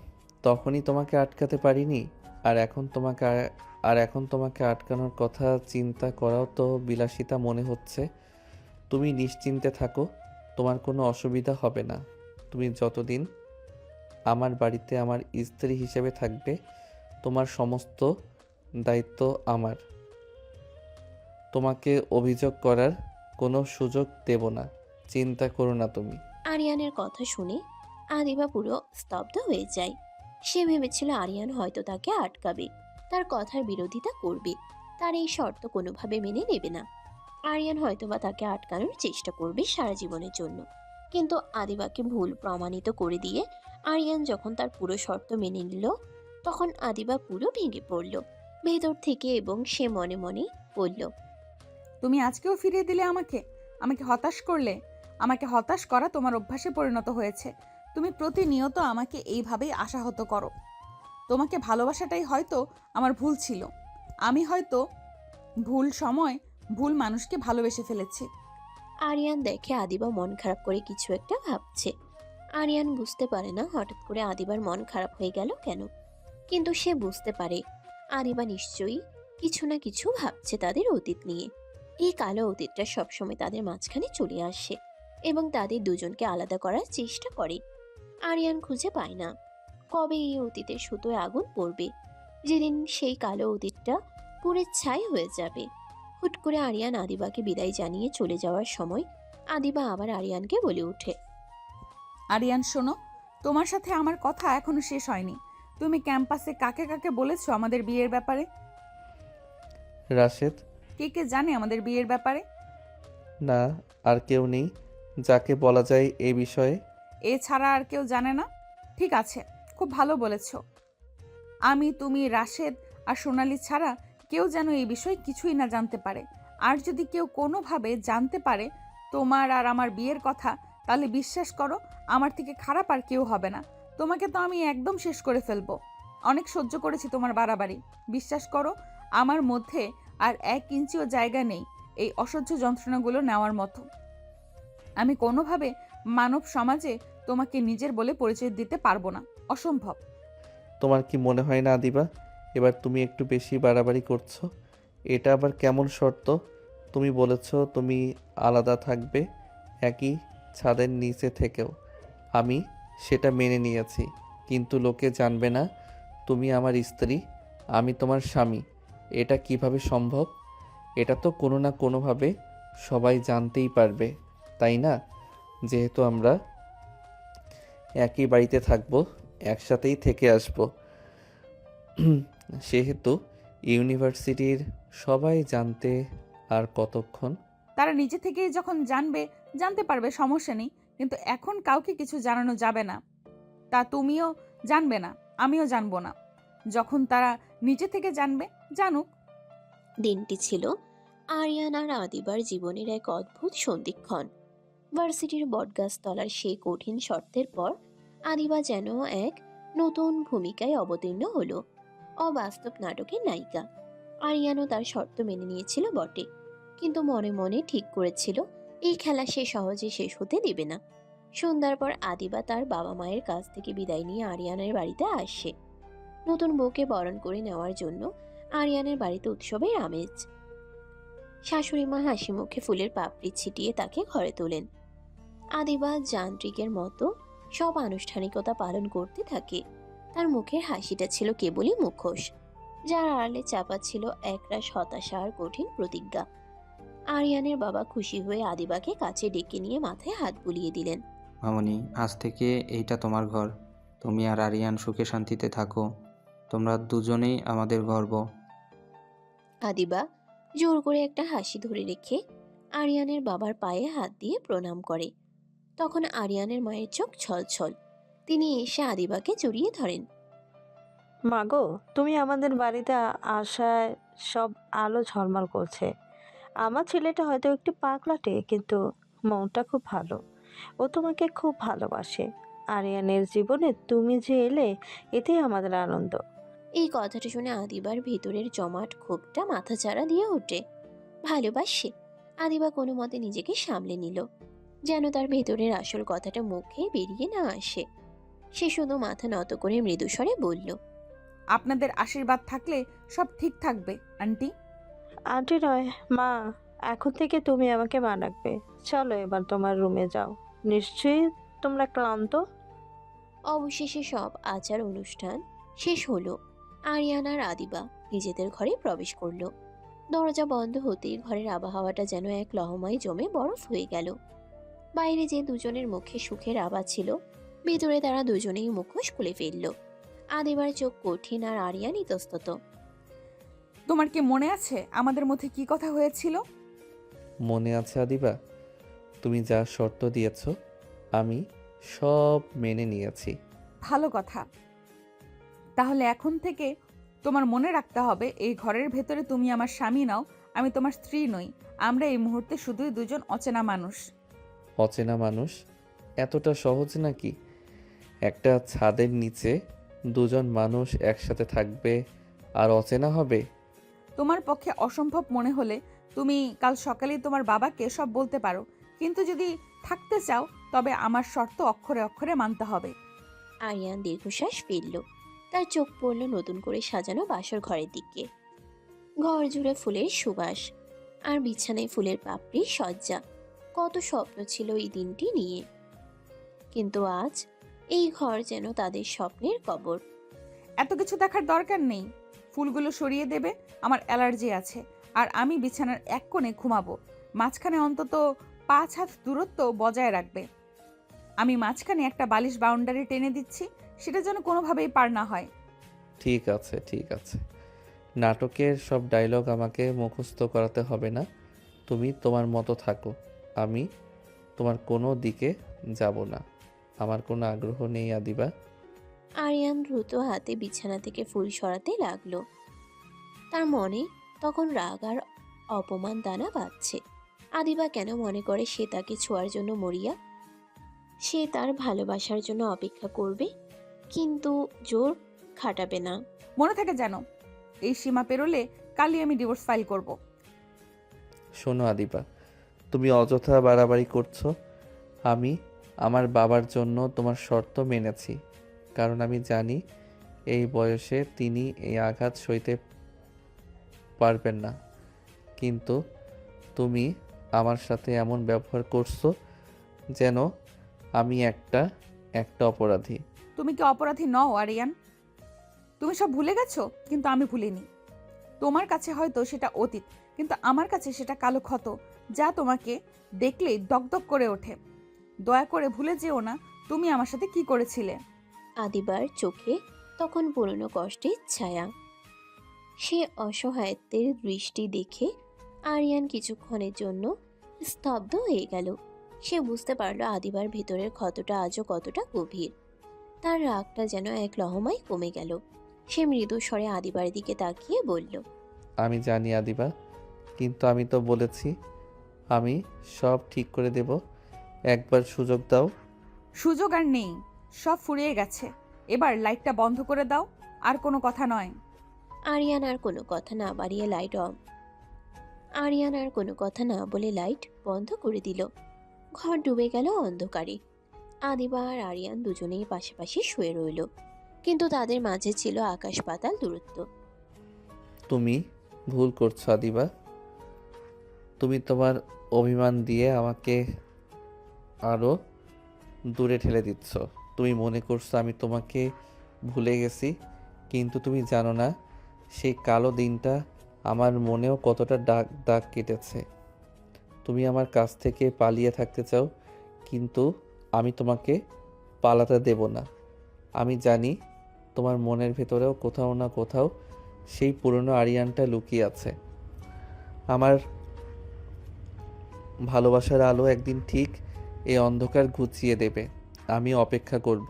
তখনই তোমাকে আটকাতে পারিনি, আর এখন তোমাকে আটকানোর কথা চিন্তা করাও তো বিলাসিতা মনে হচ্ছে। তুমি নিশ্চিন্তে থাকো, তোমার কোনো অসুবিধা হবে না। তুমি যতদিন আমার বাড়িতে আমার স্ত্রী হিসেবে থাকবে, তোমার সমস্ত দায়িত্ব আমার। তোমাকে অভিযোগ করার কোনো সুযোগ দেব না, চিন্তা করো না তুমি। আরিয়ানের কথা শুনে আদিবা পুরো স্তব্ধ হয়ে যায়। সে ভেবেছিল আরিয়ান হয়তো তাকে আটকাবে, তার কথার বিরোধিতা করবে, তার এই শর্ত কোনোভাবে মেনে নেবে না। আরিয়ান হয়তোবা তাকে আটকানোর চেষ্টা করবে সারা জীবনের জন্য। কিন্তু আদিবাকে ভুল প্রমাণিত করে দিয়ে আরিয়ান যখন তার পুরো শর্ত মেনে নিল, তখন আদিবা পুরো ভেঙে পড়ল ভেতর থেকে, এবং সে মনে মনে বলল, তুমি আজকেও ফিরিয়ে দিলে আমাকে, আমাকে হতাশ করলে। আমাকে হতাশ করা তোমার অভ্যাসে পরিণত হয়েছে। তুমি প্রতিনিয়ত আমাকে এইভাবেই আশাহত করো। তোমাকে ভালোবাসাটাই হয়তো আমার ভুল ছিল। আমি হয়তো ভুল সময় ভুল মানুষকে ভালোবেসে ফেলেছি। আরিয়ান দেখে আদিবা মন খারাপ করে কিছু একটা ভাবছে। আরিয়ান বুঝতে পারে না হঠাৎ করে আদিবার মন খারাপ হয়ে গেল কেন, কিন্তু সে বুঝতে পারে আদিবা নিশ্চয়ই কিছু না কিছু ভাবছে তাদের অতীত নিয়ে। এই কালো অতীতটা সবসময় তাদের মাঝখানে চলে আসে এবং তাদের দুজনকে আলাদা করার চেষ্টা করে। আরিয়ান খুঁজে পায় না কবে এই অতীতের সুতোয় আগুন পড়বে, যেদিন সেই কালো অতীতটা পুড়ে ছাই হয়ে যাবে। হুট করে আরিয়ান আদিবাকে বিদায় জানিয়ে চলে যাওয়ার সময় আদিবা আবার আরিয়ানকে বলে ওঠে, আরিয়ান শোনো, তোমার সাথে আমার কথা এখনো শেষ হয়নি। তুমি ক্যাম্পাসে কাকে কাকে বলেছো আমাদের বিয়ের ব্যাপারে? রাশেদ। কে কে জানে আমাদের বিয়ের ব্যাপারে? না, আর কেউ নেই যাকে বলা যায় এই বিষয়ে। এছাড়া আর কেউ জানে না? ঠিক আছে, খুব ভালো বলেছো। আমি, তুমি, রাশেদ আর সোনালি ছাড়া কেউ যেন এই বিষয়ে কিছুই না জানতে পারে। আর যদি কেউ কোনোভাবে জানতে পারে তোমার আর আমার বিয়ের কথা, তাহলে বিশ্বাস করো আমার থেকে খারাপ আর কেউ হবে না। তোমাকে তো আমি একদম শেষ করে ফেলবো। অনেক সহ্য করেছি তোমার বাড়াবাড়ি। বিশ্বাস করো আমার মধ্যে আর 1 ইঞ্চিও জায়গা নেই এই অসহ্য যন্ত্রণাগুলো নেওয়ার মতো। আমি কোনোভাবে মানব সমাজে তোমাকে নিজের বলে পরিচয় দিতে পারবো না, অসম্ভব। তোমার কি মনে হয় না আদিবা, এবার তুমি একটু বেশি বাড়াবাড়ি করছো? এটা আবার কেমন শর্ত? তুমি বলেছো তুমি আলাদা থাকবে একই ছাদের নিচে থেকেও। আমি সেটা মেনে নিয়েছি, কিন্তু লোকে জানবে না তুমি আমার স্ত্রী, আমি তোমার স্বামী। এটা কিভাবে সম্ভব? এটা তো কোনো না কোনোভাবে সবাই জানতেই পারবে, তাই না? যেহেতু আমরা একই বাড়িতে থাকবো, একসাথেই থেকে আসবো, সেহেতু ইউনিভার্সিটির সবাই জানতে আর কতক্ষণ? তারা নিজে থেকেই যখন জানতে পারবে, সমস্যা নেই। কিন্তু এখন কাউকে কিছু জানানো যাবে না। তা তুমিও জানবে না, আমিও জানবো না। যখন তারা নিজে থেকে জানবে, জানুক। দিনটি ছিল আরিয়ান আর আদিবার জীবনের এক অদ্ভুত সন্ধিক্ষণ। ভার্সিটির বটগাছতলার সেই কঠিন শর্তের পর আদিবা যেন এক নতুন ভূমিকায় অবতীর্ণ হলো, অবাস্তব নাটকের নায়িকা। আরিয়ানও তার শর্ত মেনে নিয়েছিল বটে, কিন্তু মনে মনে ঠিক করেছিল এই খেলা সে সহজে শেষ হতে দেবে না। সন্ধ্যার পর আদিবা তার বাবা মায়ের কাছ থেকে বিদায় নিয়ে আরিয়ানের বাড়িতে আসে। নতুন বউকে বরণ করে নেওয়ার জন্য আরিয়ানের বাড়িতে উৎসবের আমেজ। শাশুড়ি মা হাসি মুখে ফুলের পাপড়ি ছিটিয়ে তাকে ঘরে তোলেন। আদিবা যান্ত্রিকের মতো সব আনুষ্ঠানিকতা পালন করতে থাকে। তার মুখের হাসিটা ছিল কেবলই মুখোশ, যার আড়ালে চাপা ছিল একরাশ হতাশা আর কঠিন প্রতিজ্ঞা। আরিয়ানের বাবা খুশি হয়ে আদিবাকে কাছে ডেকে নিয়ে মাথায় হাত বুলিয়ে দিলেন। মামনি, আজ থেকে এইটা তোমার ঘর। তুমি আর আরিয়ান সুখে শান্তিতে থাকো। তোমরা দুজনেই আমাদের গর্ব। আদিবা জোর করে একটা হাসি ধরে রেখে আরিয়ানের বাবার পায়ে হাত দিয়ে প্রণাম করে। তখন আরিয়ানের মায়ের চোখ ছলছল। তিনি এসে আদিবাকে জড়িয়ে ধরেন। মাগো, তুমি আমাদের বাড়িতে আসায় সব আলো ঝলমল করছে। আমার ছেলেটা হয়তো একটু পাগলাটে, কিন্তু মনটা খুব ভালো। ও তোমাকে খুব ভালোবাসে। আরিয়ানের জীবনে তুমি যে এলে, এতেই আমাদের আনন্দ। এই কথাটা শুনে আদিবার ভেতরের জমাট ক্ষোভটা মাথাচাড়া দিয়ে ওঠে। ভালোবাসে? আদিবা কোনো মতে নিজেকে সামলে নিল, যেন তার ভেতরের আসল কথাটা মুখে বেরিয়ে না আসে। সে শুধু মাথা নত করে মৃদুস্বরে বলল, আপনাদের আশীর্বাদ থাকলে সব ঠিক থাকবে আন্টি। আন্টি নয় মা, এখন থেকে তুমি আমাকে মা রাখবে। চলো এবার তোমার রুমে যাও, নিশ্চয়ই তোমরা ক্লান্ত। অবশেষে সব আচার অনুষ্ঠান শেষ হলো। আরিয়ান আর আদিবা নিজেদের ঘরে প্রবেশ করলো। দরজা বন্ধ হতেই ঘরের আবহাওয়াটা যেন এক লহমায় জমে বরফ হয়ে গেল। বাইরে যে দুজনের মুখে সুখের আওয়াজ ছিল, ভেতরে তারা দুজনেই মুখোশ খুলে ফেলল। আদিবার চোখ কঠিন আর আরিয়ান ইতস্তত। তোমার কি মনে আছে আমাদের মধ্যে কি কথা হয়েছিল? মনে আছে আদিবা, তুমি যা শর্ত দিয়েছ আমি সব মেনে নিয়েছি। ভালো কথা। তাহলে এখন থেকে তোমার মনে রাখতে হবে, এই ঘরের ভেতরে তুমি আমার স্বামী নাও, আমি তোমার স্ত্রী নই। আমরা এই মুহূর্তে শুধুই দুজন অচেনা মানুষ। অচেনা মানুষ এতটা সহজ নাকি? একটা ছাদের নিচে দুজন মানুষ একসাথে থাকবে আর অচেনা হবে? তোমার পক্ষে অসম্ভব মনে হলে তুমি কাল সকালেই তোমার বাবাকে সব বলতে পারো, কিন্তু যদি থাকতে চাও তবে আমার শর্ত অক্ষরে অক্ষরে মানতে হবে। আরিয়ান দীর্ঘশ্বাস ফেলল। তার চোখ পড়ল নতুন করে সাজানো বাসর ঘরের দিকে। ঘর জুড়ে ফুলের সুবাস আর বিছানায় ফুলের পাপড়ি সজ্জা। কত স্বপ্ন ছিল এই দিনটি নিয়ে, কিন্তু আজ এই ঘর যেন তাদের স্বপ্নের কবর। এত কিছু দেখার দরকার নেই। ফুলগুলো সরিয়ে দেবে, আমার অ্যালার্জি আছে। আর আমি বিছানার এক কোণে ঘুমাবো। মাঝখানে অন্তত 5 হাত দূরত্ব বজায় রাখবে। আমি মাঝখানে একটা বালিশ বাউন্ডারি টেনে দিচ্ছি, সেটা যেন কোনোভাবেই পার না হয়। ঠিক আছে ঠিক আছে, নাটকের সব ডায়লগ আমাকে মুখস্থ করাতে হবে না। তুমি তোমার মতো থাকো, আমি তোমার কোনো দিকে যাব না। আমার কোনো আগ্রহ নেই আদিবা। আরিয়ান দ্রুত হাতে বিছানা থেকে ফুল সরাতে লাগলো। তার মনে তখন রাগ আর অপমান দানা বাঁধছে। আদিবা কেন মনে করে সে তাকে ছোঁয়ার জন্য মরিয়া, সে তার ভালোবাসার জন্য অপেক্ষা করবে, কিন্তু জোর খাটাবে না। মনে থাকে যেন, এই সীমা পেরোলে কালই আমি ডিভোর্স ফাইল করব। শোনো আদিবা, তুমি অযথা বাড়াবাড়ি করছো। আমি আমার বাবার জন্য তোমার শর্ত মেনেছি, কারণ আমি জানি এই বয়সে তিনি এই আঘাত সইতে পারবেন না। কিন্তু তুমি আমার সাথে এমন ব্যবহার করছো যেন আমি একটা অপরাধী। তুমি কি অপরাধী নও আরিয়ান? তুমি সব ভুলে গেছো, কিন্তু আমি ভুলিনি। তোমার কাছে হয়তো সেটা অতীত, কিন্তু আমার কাছে সেটা কালো ক্ষত, যা তোমাকে দেখলেই দগদগ করে ওঠে। দয়া করে ভুলে যেও না তুমি আমার সাথে কি করেছিলে। আদিবার চোখে তখন পুরনো কষ্টের ছায়া। সে অসহায়ত্বের দৃষ্টি দেখে আরিয়ান কিছুক্ষণের জন্য স্তব্ধ হয়ে গেল। সে বুঝতে পারল আদিবার ভেতরের ক্ষতটা আজও কতটা গভীর। তার রাগটা যেন এক লহমায় কমে গেল। সে মৃদু স্বরে আদিবার দিকে তাকিয়ে বলল, আমি জানি আদিবা, কিন্তু আমি তো বলেছি আমি সব ঠিক করে দেব। একবার সুযোগ দাও। সুযোগ আর নেই, সব ফুরিয়ে গেছে। এবার লাইটটা বন্ধ করে দাও, আর কোনো কথা নয়। আরিয়ান আর কোনো কথা না বলে লাইট বন্ধ করে দিল। ঘর ডুবে গেল অন্ধকারে। আদিবা আর আরিয়ান দুজনেই পাশাপাশি শুয়ে রইল, কিন্তু তাদের মাঝে ছিল আকাশ পাতাল দূরত্ব। তুমি ভুল করছো আদিবা, তুমি তোমার অভিমান দিয়ে আমাকে আরও দূরে ঠেলে দিচ্ছ। তুমি মনে করছো আমি তোমাকে ভুলে গেছি, কিন্তু তুমি জানো না সেই কালো দিনটা আমার মনেও কতটা দাগ দাগ কেটেছে। তুমি আমার কাছ থেকে পালিয়ে থাকতে চাও, কিন্তু আমি তোমাকে পালাতে দেব না। আমি জানি তোমার মনের ভেতরেও কোথাও না কোথাও সেই পুরনো আরিয়ানটা লুকিয়ে আছে। আমার ভালোবাসার আলো একদিন ঠিক এই অন্ধকার ঘুচিয়ে দেবে। আমি অপেক্ষা করব।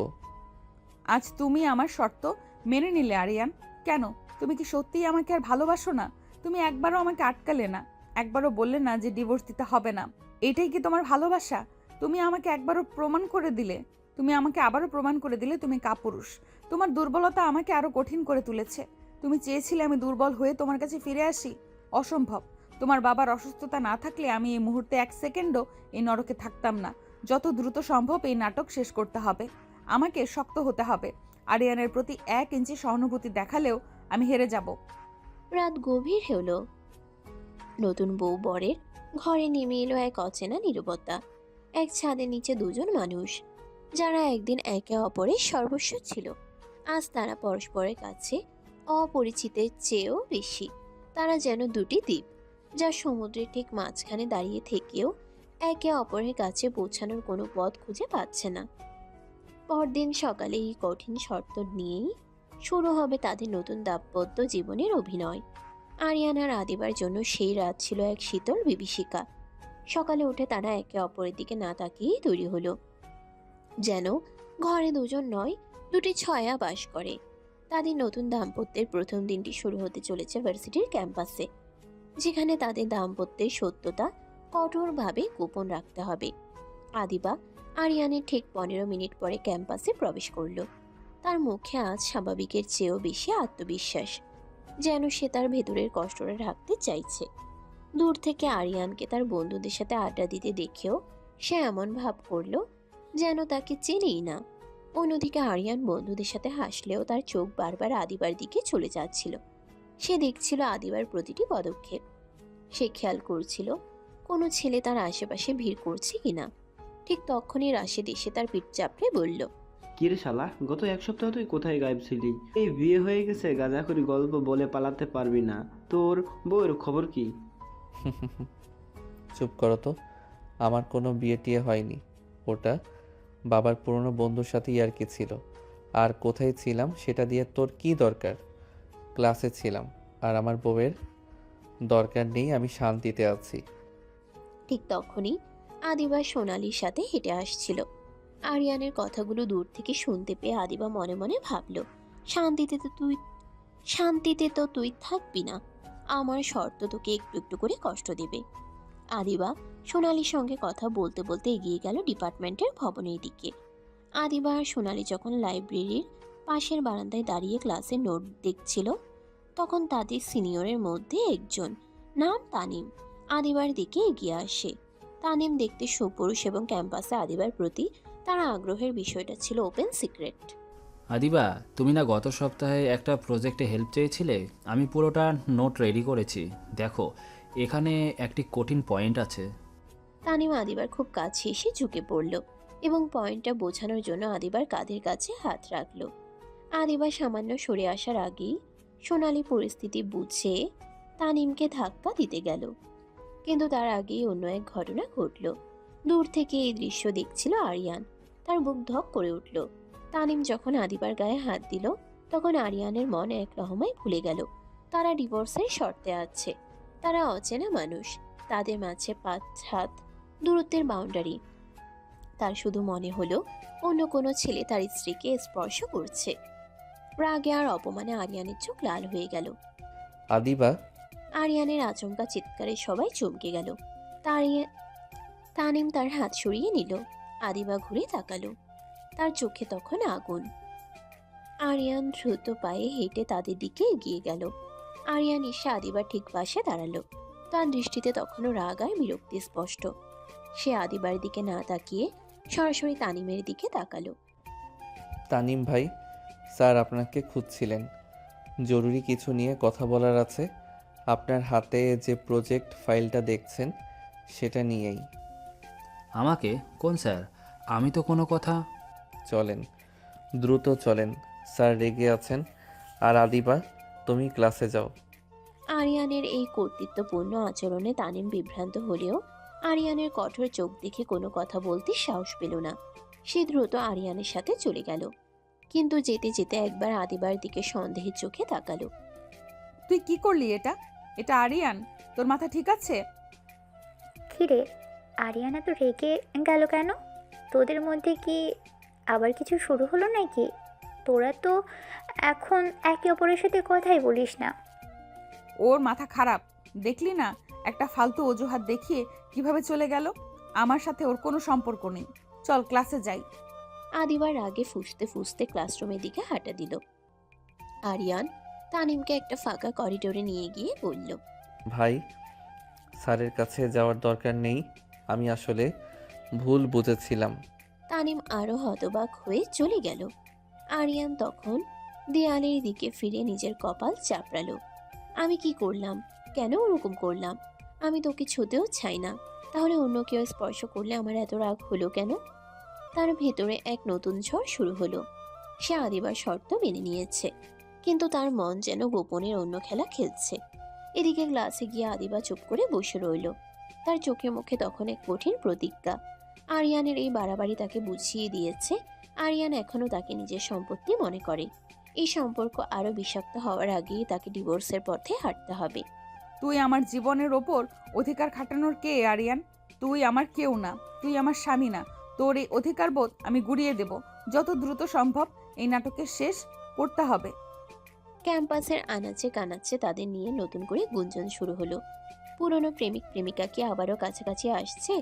আজ তুমি আমার শর্ত মেনে নিলে আরিয়ান। কেন, তুমি কি সত্যিই আমাকে আর ভালোবাসো না? তুমি একবারও আমাকে আটকালে না, একবারও বললে না যে ডিভোর্স দিতে হবে না। এটাই কি তোমার ভালোবাসা? তুমি আমাকে একবারও প্রমাণ করে দিলে, তুমি আমাকে আবারও প্রমাণ করে দিলে তুমি কাপুরুষ। তোমার দুর্বলতা আমাকে আরো কঠিন করে তুলেছে। তুমি চেয়েছিলে আমি দুর্বল হয়ে তোমার কাছে ফিরে আসি, অসম্ভব। তোমার বাবার অসুস্থতা না থাকলে আমি এই মুহূর্তে 1 সেকেন্ডও এই নরকে থাকতাম না। যত দ্রুত সম্ভব এই নাটক শেষ করতে হবে। আমাকে শক্ত হতে হবে। আরিয়ানের প্রতি 1 ইঞ্চি সহানুভূতি দেখালেও আমি হেরে যাব। রাত গভীর হলো। নতুন বউ বরের ঘরে নেমে এলো এক অচেনা নীরবতা। এক ছাদের নিচে দুজন মানুষ, যারা একদিন একে অপরের সর্বস্ব ছিল, আজ তারা পরস্পরের কাছে অপরিচিতের চেয়েও বেশি। তারা যেন দুটি দ্বীপ, যা সমুদ্রের ঠিক মাঝখানে দাঁড়িয়ে থেকেও একে অপরের কাছে পৌঁছানোর কোনো পথ খুঁজে পাচ্ছে না। পরদিন সকালে এই কঠিন শর্ত নিয়েই শুরু হবে তাদের নতুন দাম্পত্য জীবনের অভিনয়। আরিয়ান আর আদিবার জন্য সেই রাত ছিল এক শীতল বিভীষিকা। সকালে উঠে তারা একে অপরের দিকে না তাকিয়েই তৈরি হলো, যেন ঘরে দুজন নয়, দুটি ছয়া বাস করে। তাদের নতুন দাম্পত্যের প্রথম দিনটি শুরু হতে চলেছে ভার্সিটির ক্যাম্পাসে, যেখানে তাদের দাম্পত্যের সত্যতা কঠোরভাবে গোপন রাখতে হবে। আদিবা আরিয়ানের ঠিক 15 মিনিট পরে ক্যাম্পাসে প্রবেশ করল। তার মুখে আজ স্বাভাবিকের চেয়েও বেশি আত্মবিশ্বাস, যেন সে তার ভেতরের কষ্টটা ঢাকতে চাইছে। দূর থেকে আরিয়ানকে তার বন্ধুদের সাথে আড্ডা দিতে দেখেও সে এমন ভাব করলো যেন তাকে চেনেই না। অন্যদিকে আরিয়ান বন্ধুদের সাথে হাসলেও তার চোখ বারবার আদিবার দিকে চলে যাচ্ছিল। সে দেখছিল আদিবার প্রতিটি পদক্ষেপ। সে খেয়াল করছিল কোনো ছেলে তার আশেপাশে ভিড় করছে কিনা। ঠিক তখনই রাশেদ এসে তার পিঠ চাপড়ে বলল, কিরে শালা, গত এক সপ্তাহ তুই কোথায় গায়েব ছিলি? এই বিয়ে হয়ে গেছে, গাঁজাখুরি গল্প বলে পালাতে পারবি না। তোর বউয়ের খবর কি? চুপ করো তো, আমার কোনো বিয়ে টিয়ে হয়নি। ওটা বাবার পুরনো বন্ধুর সাথে ইয়ার্কি ছিল। আর কোথায় ছিলাম সেটা দিয়ে তোর কি দরকার? ক্লাসে ছিলাম, আর আমার বউয়ের দরকার নেই, আমি শান্তিতে আছি। ঠিক তখনই আদিবা সোনালির সাথে হেঁটে আসছিল। আরিয়ানের কথাগুলো দূর থেকে শুনতে পেয়ে আদিবা মনে মনে ভাবল, শান্তিতে তো তুই থাকবি না, আমার শর্ত তোকে একটু একটু করে কষ্ট দেবে। আদিবা সোনালির সঙ্গে কথা বলতে বলতে এগিয়ে গেল ডিপার্টমেন্টের ভবনের দিকে। আদিবা আর সোনালি যখন লাইব্রেরির পাশের বারান্দায় দাঁড়িয়ে ক্লাসের নোট দেখছিল, তখন তাদের সিনিয়রের মধ্যে একজন, নাম তানিম, আদিবার দিকে এগিয়ে আসে। তানিম দেখতে সুপুরুষ এবং ক্যাম্পাসে আদিবার প্রতি তার আগ্রহের বিষয়টা ছিল ওপেন সিক্রেট। আদিবা, তুমি না গত সপ্তাহে একটা প্রজেক্টে হেল্প চেয়েছিলে? আমি পুরোটা নোট রেডি করেছি। দেখো, এখানে একটি কঠিন পয়েন্ট আছে। তানিম আদিবার খুব কাছে এসে ঝুঁকে পড়ল এবং পয়েন্টটা বোঝানোর জন্য আদিবার কাঁধের কাছে হাত রাখল। আদিবা সামান্য সরে আসার আগেই সোনালি পরিস্থিতি বুঝে তানিমকে ধাক্কা দিতে গেল, কিন্তু তার আগেই অন্য এক ঘটনা ঘটল। দূর থেকে এই দৃশ্য দেখছিল আরিয়ান। তার বুক ধক করে উঠল। তানিম যখন আদিবার গায়ে হাত দিল, তখন আরিয়ানের মন এক রহমায় ভুলে গেল তারা ডিভোর্সের শর্তে আছে। তারা অচেনা মানুষ, তাদের মাঝে 5 হাত দূরত্বের বাউন্ডারি। তার শুধু মনে হলো অন্য কোনো ছেলে তার স্ত্রীকে স্পর্শ করছে। রাগে আর অপমানে আরিয়ানের চোখ লাল হয়ে গেল। আদিবা, আরিয়ানের আচমকা চিৎকারে সবাই চমকে গেল। তানিম তার হাত সরিয়ে নিল। আদিবা ঘুরে তাকালো, তার চোখে তখন আগুন। আরিয়ান দ্রুত পায়ে হেঁটে তাদের দিকে এগিয়ে গেল। আরিয়ান এসে আদিবার ঠিক পাশে দাঁড়ালো। তার দৃষ্টিতে তখনও রাগ আর বিরক্তি স্পষ্ট। সে আদিবার দিকে না তাকিয়ে সরাসরি তানিমের দিকে তাকালো। তানিম ভাই, স্যার আপনাকে খুঁজছিলেন। জরুরি কিছু নিয়ে কথা বলার আছে। আপনার হাতে যে প্রজেক্ট ফাইলটা দেখছেন সেটা নিয়েই। আমাকে? কোন স্যার? আমি তো কোনো কথা। চলেন, দ্রুত চলেন, স্যার রেগে আছেন। আর আদিবা, তুমি ক্লাসে যাও। আরিয়ানের এই কর্তৃত্বপূর্ণ আচরণে তানিম বিভ্রান্ত হলেও আরিয়ানের কঠোর চোখ দেখে কোনো কথা বলতে সাহস পেল না। সে দ্রুত আরিয়ানের সাথে চলে গেল, কিন্তু যেতে যেতে একবার আদিবার দিকে সন্দেহের চোখে তাকালো। তুই কি করলি? এটা আরিয়ান, তোর মাথা ঠিক আছে? কিরে, আরিয়ানা তো রেগে গেল কেন? তোদের মধ্যে কি আবার কিছু শুরু হলো নাকি? তোরা তো এখন একে অপরের সাথে কথাই বলিস না। ওর মাথা খারাপ, দেখলি না? একটা ফালতু অজুহাত দেখিয়ে কিভাবে চলে গেল। আমার সাথে ওর কোনো সম্পর্ক নেই, চল ক্লাসে যাই। আদিবার আগে ফুঁসতে ফুঁসতে ক্লাসরুমের দিকে হাঁটা দিল। আরিয়ান তানিমকে একটা ফাঁকা করিডোরে নিয়ে গিয়ে বলল, ভাই, স্যারের কাছে যাওয়ার দরকার নেই, আমি আসলে ভুল বুঝেছিলাম। তানিম আরো হতবাক হয়ে চলে গেল। আরিয়ান তখন দেয়ালের দিকে ফিরে নিজের কপাল চাপড়ালো। আমি কি করলাম? কেন ওরকম করলাম? আমি তোকে ছুতেও চাই না, তাহলে অন্য কেউ স্পর্শ করলে আমার এত রাগ হলো কেন? তার ভেতরে এক নতুন ঝড় শুরু হলো। সে আদিবার শর্ত মেনে নিয়েছে, কিন্তু তার মন যেন গোপনের অন্য খেলা খেলছে। এদিকে ক্লাসে গিয়ে আদিবা চুপ করে বসে রইল। তার চোখে মুখে তখন এক কঠিন প্রতিজ্ঞা। আরিয়ানের এই বাড়াবাড়ি তাকে বুঝিয়ে দিয়েছে আরিয়ান এখনো তাকে নিজের সম্পত্তি মনে করে। এই সম্পর্ক আরো বিষাক্ত হওয়ার আগেই তাকে ডিভোর্সের পথে হাঁটতে হবে। তুই আমার জীবনের ওপর অধিকার খাটানোর কে আরিয়ান? তুই আমার কেউ না, তুই আমার স্বামী না। তোর এই অধিকারবোধ আমি গুড়িয়ে দেব। যত দ্রুত সম্ভব এই নাটকের শেষ করতে হবে। ক্যাম্পাসের আনাচে কানাচে তাদের নিয়ে নতুন করে গুঞ্জন শুরু হলো। পুরনো প্রেমিক প্রেমিকা কি আবারও কাছাকাছি আসছে,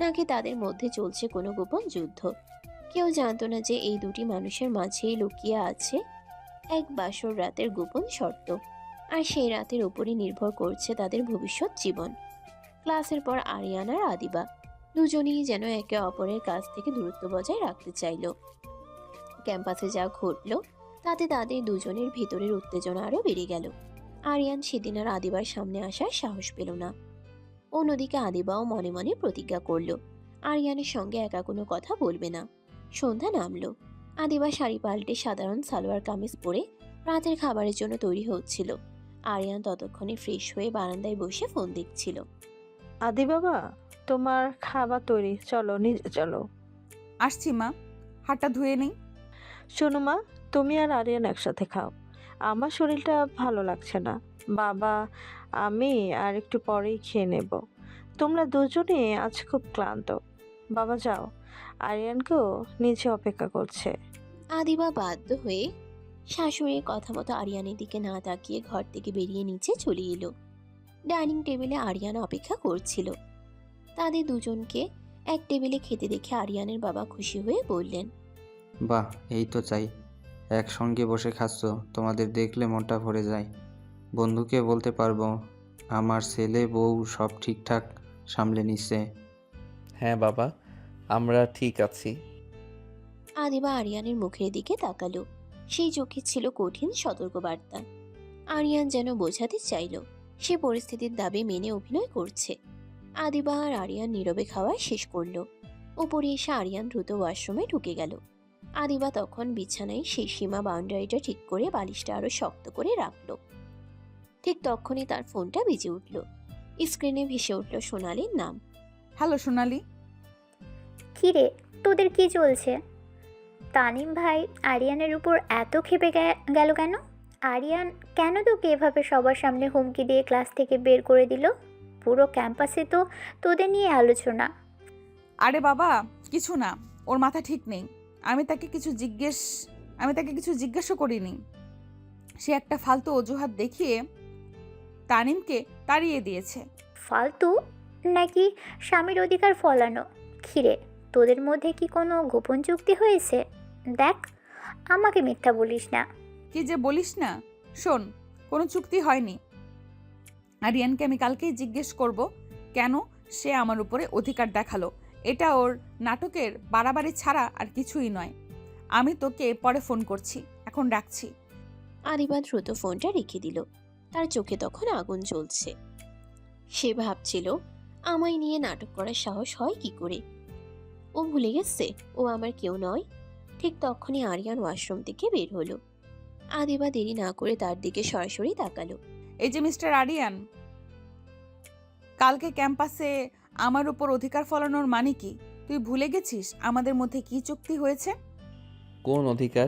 নাকি তাদের মধ্যে চলছে কোনো গোপন যুদ্ধ? কেউ জানতো না যে এই দুটি মানুষের মাঝেই লুকিয়ে আছে এক বাসর রাতের গোপন শর্ত, আর সেই রাতের উপরই নির্ভর করছে তাদের ভবিষ্যৎ জীবন। ক্লাসের পর আরিয়ান আর আদিবা দুজনেই যেন একে অপরের কাছ থেকে দূরত্ব বজায় রাখতে চাইল। ক্যাম্পাসে যা ঘটল তাতে তাদের দুজনের ভিতরের উত্তেজনা আরও বেড়ে গেল। আরিয়ান সেদিন আর আদিবার সামনে আসার সাহস পেল না। অন্যদিকে আদিবাও মনে মনে প্রতিজ্ঞা করল আরিয়ানের সঙ্গে একা কোনো কথা বলবে না। সন্ধ্যা নামলো। আদিবা শাড়ি পাল্টে সাধারণ সালোয়ার কামিজ পরে রাতের খাবারের জন্য তৈরি হচ্ছিল। আরিয়ান ততক্ষণে ফ্রেশ হয়ে বারান্দায় বসে ফোন দেখছিল। আদি বাবা, তোমার খাবার তৈরি, চলো নিজে চলো। আসছি মা, হাতটা ধুয়ে নেই। শোনো মা, তুমি আর আরিয়ান একসাথে খাও, আমার শরীরটা ভালো লাগছে না। বাবা আমি আর একটু পরেই খেয়ে নেব। তোমরা দুজনে আজ খুব ক্লান্ত। বাবা যাও, আরিয়ানকেও নিচে অপেক্ষা করছে। আদিবা বাধ্য হয়ে শাশুড়ির কথা মতো আরিয়ানের দিকে না তাকিয়ে ঘর থেকে বেরিয়ে নিচে চলে এলো। ডাইনিং টেবিলে আরিয়ান অপেক্ষা করছিল। তাদের দুজনকে এক টেবিলে খেতে দেখে আরিয়ানের বাবা খুশি হয়ে বললেন, বাহ, এই তো চাই। একসঙ্গে বসে খাচ্ছ, তোমাদের দেখলে মনটা ভরে যায়। বন্ধুকে বলতে পারবো আমার ছেলে বউ সব ঠিকঠাক সামলে নিচ্ছে। হ্যাঁ বাবা, আমরা ঠিক আছি। আদিবা আরিয়ানের মুখের দিকে তাকালো। সেই চোখে ছিল কঠিন সতর্কবার্তা। আরিয়ান যেন বোঝাতে চাইল সে পরিস্থিতির দাবি মেনে অভিনয় করছে। আদিবা আর আরিয়ান নীরবে খাওয়া শেষ করলো। ওপরে এসে আরিয়ান দ্রুত ওয়াশরুমে ঢুকে গেল। আদিবা তখন বিছানায় সেই সীমা বাউন্ডারিটা ঠিক করে বালিশটা আরো শক্ত করে রাখলো। ঠিক তখনই তার ফোনটা বেজে উঠল। স্ক্রিনে ভেসে উঠল সোনালির নাম। হ্যালো সোনালি। কি রে, তোদের কি চলছে? তানিম ভাই আরিয়ানের উপর এত ক্ষেপে গেল কেন? আরিয়ান কেন তোকে এভাবে সবার সামনে হুমকি দিয়ে ক্লাস থেকে বের করে দিল? পুরো ক্যাম্পাসে তো তোদের নিয়ে আলোচনা। আরে বাবা কিছু না, ওর মাথা ঠিক নেই। আমি তাকে কিছু জিজ্ঞাসা করিনি। সে একটা ফালতু অজুহাত দেখিয়ে তানিমকে তাড়িয়ে দিয়েছে। ফালতু নাকি স্বামীর অধিকার ফলানো? খিরে, তোদের মধ্যে কি কোনো গোপন চুক্তি হয়েছে? দেখ, আমাকে মিথ্যা বলিস না। কি যে বলিস না, শোন, কোনো চুক্তি হয়নি। আরিয়ানকে আমি কালকেই জিজ্ঞেস করব কেন সে আমার উপরে অধিকার দেখালো। এটা ওর নাটকের বাড়াবাড়ি ছাড়া আর কিছুই নয়। আমি তোকে পরে ফোন করছি, এখন রাখছি। আদিবা দ্রুত ফোনটা রেখে দিল। তার চোখে তখন আগুন জ্বলছে। সে ভাবছিল আমায় নিয়ে নাটক করার সাহস হয় কি করে। ও ভুলে গেছে ও আমার কেউ নয়। ঠিক তখনই আরিয়ান ওয়াশরুম থেকে বের হলো। আদিবা দেরি না করে তার দিকে সরাসরি তাকালো। এই যে মিস্টার আরিয়ান, কালকে ক্যাম্পাসে আমার উপর অধিকার ফলানোর মানে কি? তুই ভুলে গেছিস আমাদের মধ্যে কি চুক্তি হয়েছে? কোন অধিকার?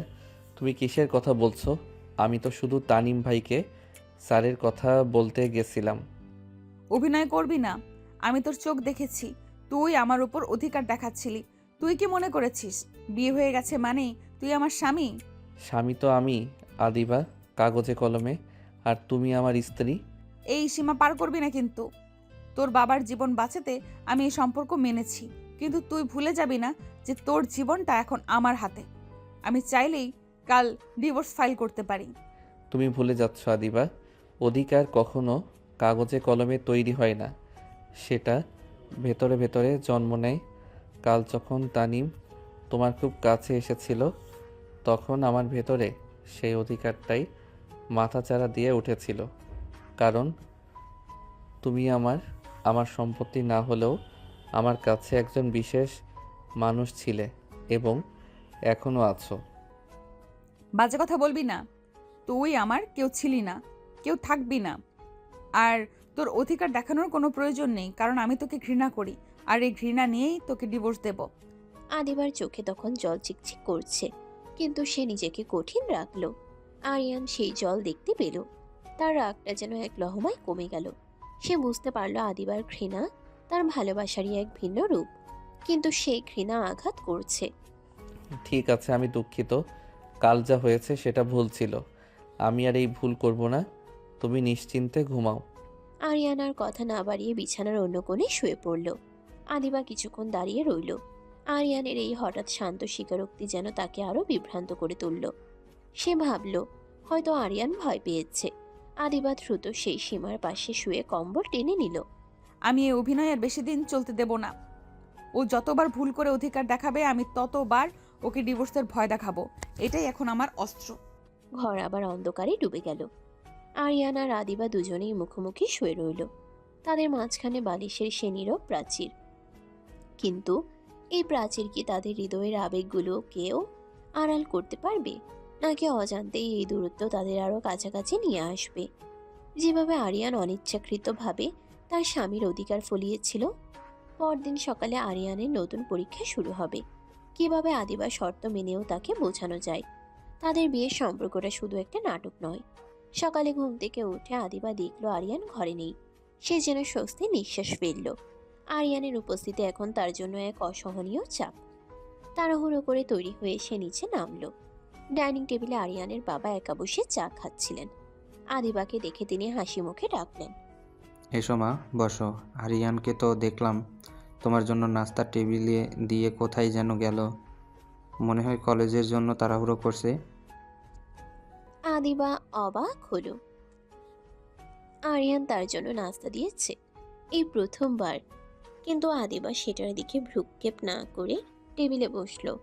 তুমি কিসের কথা বলছো? আমি তো শুধু তানিম ভাইকে স্যারের কথা বলতে গেছিলাম। অভিনয় করবি না, আমি তোর চোখ দেখেছি। তুই আমার উপর অধিকার দেখাচ্ছিলি। তুই কি মনে করেছিস বিয়ে হয়ে গেছে মানেই তুই আমার স্বামী? স্বামী তো আমি আদিবা, কাগজে কলমে, আর তুমি আমার স্ত্রী। এই সীমা পার করবি না কিন্তু। তোর বাবার জীবন বাঁচাতে আমি এই সম্পর্ক মেনেছি, কিন্তু তুই ভুলে যাবি না যে তোর জীবনটা এখন আমার হাতে। আমি চাইলেই কাল ডিভোর্স ফাইল করতে পারি। তুমি ভুলে যাচ্ছ আদিবা, অধিকার কখনো কাগজে কলমে তৈরি হয় না, সেটা ভেতরে ভেতরে জন্ম নেয়। কাল যখন তানিম তোমার খুব কাছে এসেছিল, তখন আমার ভেতরে সেই অধিকারটাই মাথাচাড়া দিয়ে উঠেছিল। কারণ তুমি আমার সম্পত্তি না হলেও আমার কাছে একজন বিশেষ মানুষ ছিলে এবং এখনও আছো। বাজে কথা বলবি না। তুই আমার কেউ ছিলি না, কেউ থাকবি না। আর তোর অধিকার দেখানোর কোনো প্রয়োজন নেই, কারণ আমি তোকে ঘৃণা করি, আর এই ঘৃণা নিয়েই তোকে ডিভোর্স দেব। আদিবার চোখে তখন জল চিকচিক করছে, কিন্তু সে নিজেকে কঠিন রাখলো। আরিয়ান সেই জল দেখতে পেল। তার রাগটা যেন এক লহমায় কমে গেল। সে বুঝতে পারল আদিবার ঘৃণা তার ভালোবাসারই এক ভিন্ন রূপ, কিন্তু সেই ঘৃণা আঘাত করছে। ঠিক আছে, আমি দুঃখিত। কাল যা হয়েছে সেটা ভুল ছিল। আমি আর এই ভুল করব না। তুমি নিশ্চিন্তে ঘুমাও। আরিয়ানার কথা না বাড়িয়ে বিছানার অন্য কোণে শুয়ে পড়ল। আদিবা কিছুক্ষণ দাঁড়িয়ে রইল। আরিয়ানের এই হঠাৎ শান্ত স্বীকারোক্তি যেন তাকে আরো বিভ্রান্ত করে তুলল। সে ভাবল হয়তো আরিয়ান ভয় পেয়েছে। আদিবা দ্রুত সেই সীমার পাশে শুয়ে কম্বল টেনে নিল। আমি এই অভিনয় আর বেশি দিন চলতে দেব না। ও যতবার ভুল করে অধিকার দেখাবে, আমি ততবার ওকে ডিভোর্সের ভয় দেখাবো। এটাই এখন আমার অস্ত্র। ঘর আবার অন্ধকারে ডুবে গেল। আরিয়ান আর আদিবা দুজনেই মুখোমুখি শুয়ে রইল। তাদের মাঝখানে বালিশের সে নীরব প্রাচীর। কিন্তু এই প্রাচীর কি তাদের হৃদয়ের আবেগগুলো কেউ আড়াল করতে পারবে, নাকি অজান্তেই এই দূরত্ব তাদের আরো কাছাকাছি নিয়ে আসবে? যেভাবে আরিয়ান অনিচ্ছাকৃতভাবে তার স্বামীর অধিকার ফলিয়েছিল। পরদিন সকালে আরিয়ানের নতুন পরীক্ষা শুরু হবে। কিভাবে আদিবা শর্ত মেনেও তাকে বোঝানো যায় তাদের বিয়ের সম্পর্কটা শুধু একটা নাটক নয়। সকালে ঘুম থেকে উঠে আদিবা দেখল আরিয়ান ঘরে নেই। সে যেন স্বস্তি নিঃশ্বাস ফেলল। আরিয়ানের উপস্থিতি এখন তার জন্য এক অসহনীয় চাপ। তাড়াহুড়ো করে তৈরি হয়ে সে নিচে নামলো। ডাইনিং টেবিলে আরিয়ানের বাবা একা বসে চা খাচ্ছিলেন। আদিবাকে দেখে তিনি হাসি মুখে ডাকলেন। এসো মা, বসো। আরিয়ানকে তো দেখলাম তোমার জন্য নাস্তার টেবিলে দিয়ে কোথায় যেন গেল। মনে হয় কলেজের জন্য তাড়াহুড়ো করছে। আদিবা অবাক হলো। আরিয়ান তার জন্য নাস্তা দিয়েছে এই প্রথমবার, কিন্তু আদিবা সেটার দিকে ভ্রুক্ষেপ না করে টেবিলে বসলো।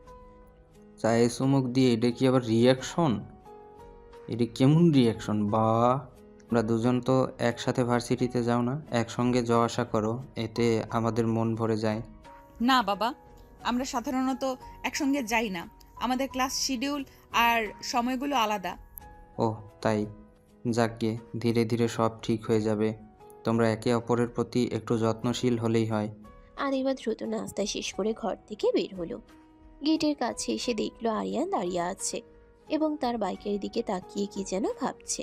চায়ে চুমুক দিয়ে এটা কি আবার রিয়াকশন? এটা কেমন রিয়াকশন? বা আমরা দুজন তো একসাথে ভার্সিটিতে যাও না, একসঙ্গে যাওয়া আসা করো, এতে আমাদের মন ভরে যায়। না বাবা, আমরা সাধারণত একসঙ্গে যাই না। আমাদের ক্লাস শিডিউল আর সময়গুলো আলাদা। ও তাই? যাক গে, ধীরে ধীরে সব ঠিক হয়ে যাবে। তোমরা একে অপরের প্রতি একটু যত্নশীল হলেই হয়। আদিবা দ্রুত নাস্তা শেষ করে ঘর থেকে বের হলো। গেটের কাছে এসে দেখলো আরিয়ান দাঁড়িয়ে আছে এবং তার বাইকের দিকে তাকিয়ে কি যেন ভাবছে।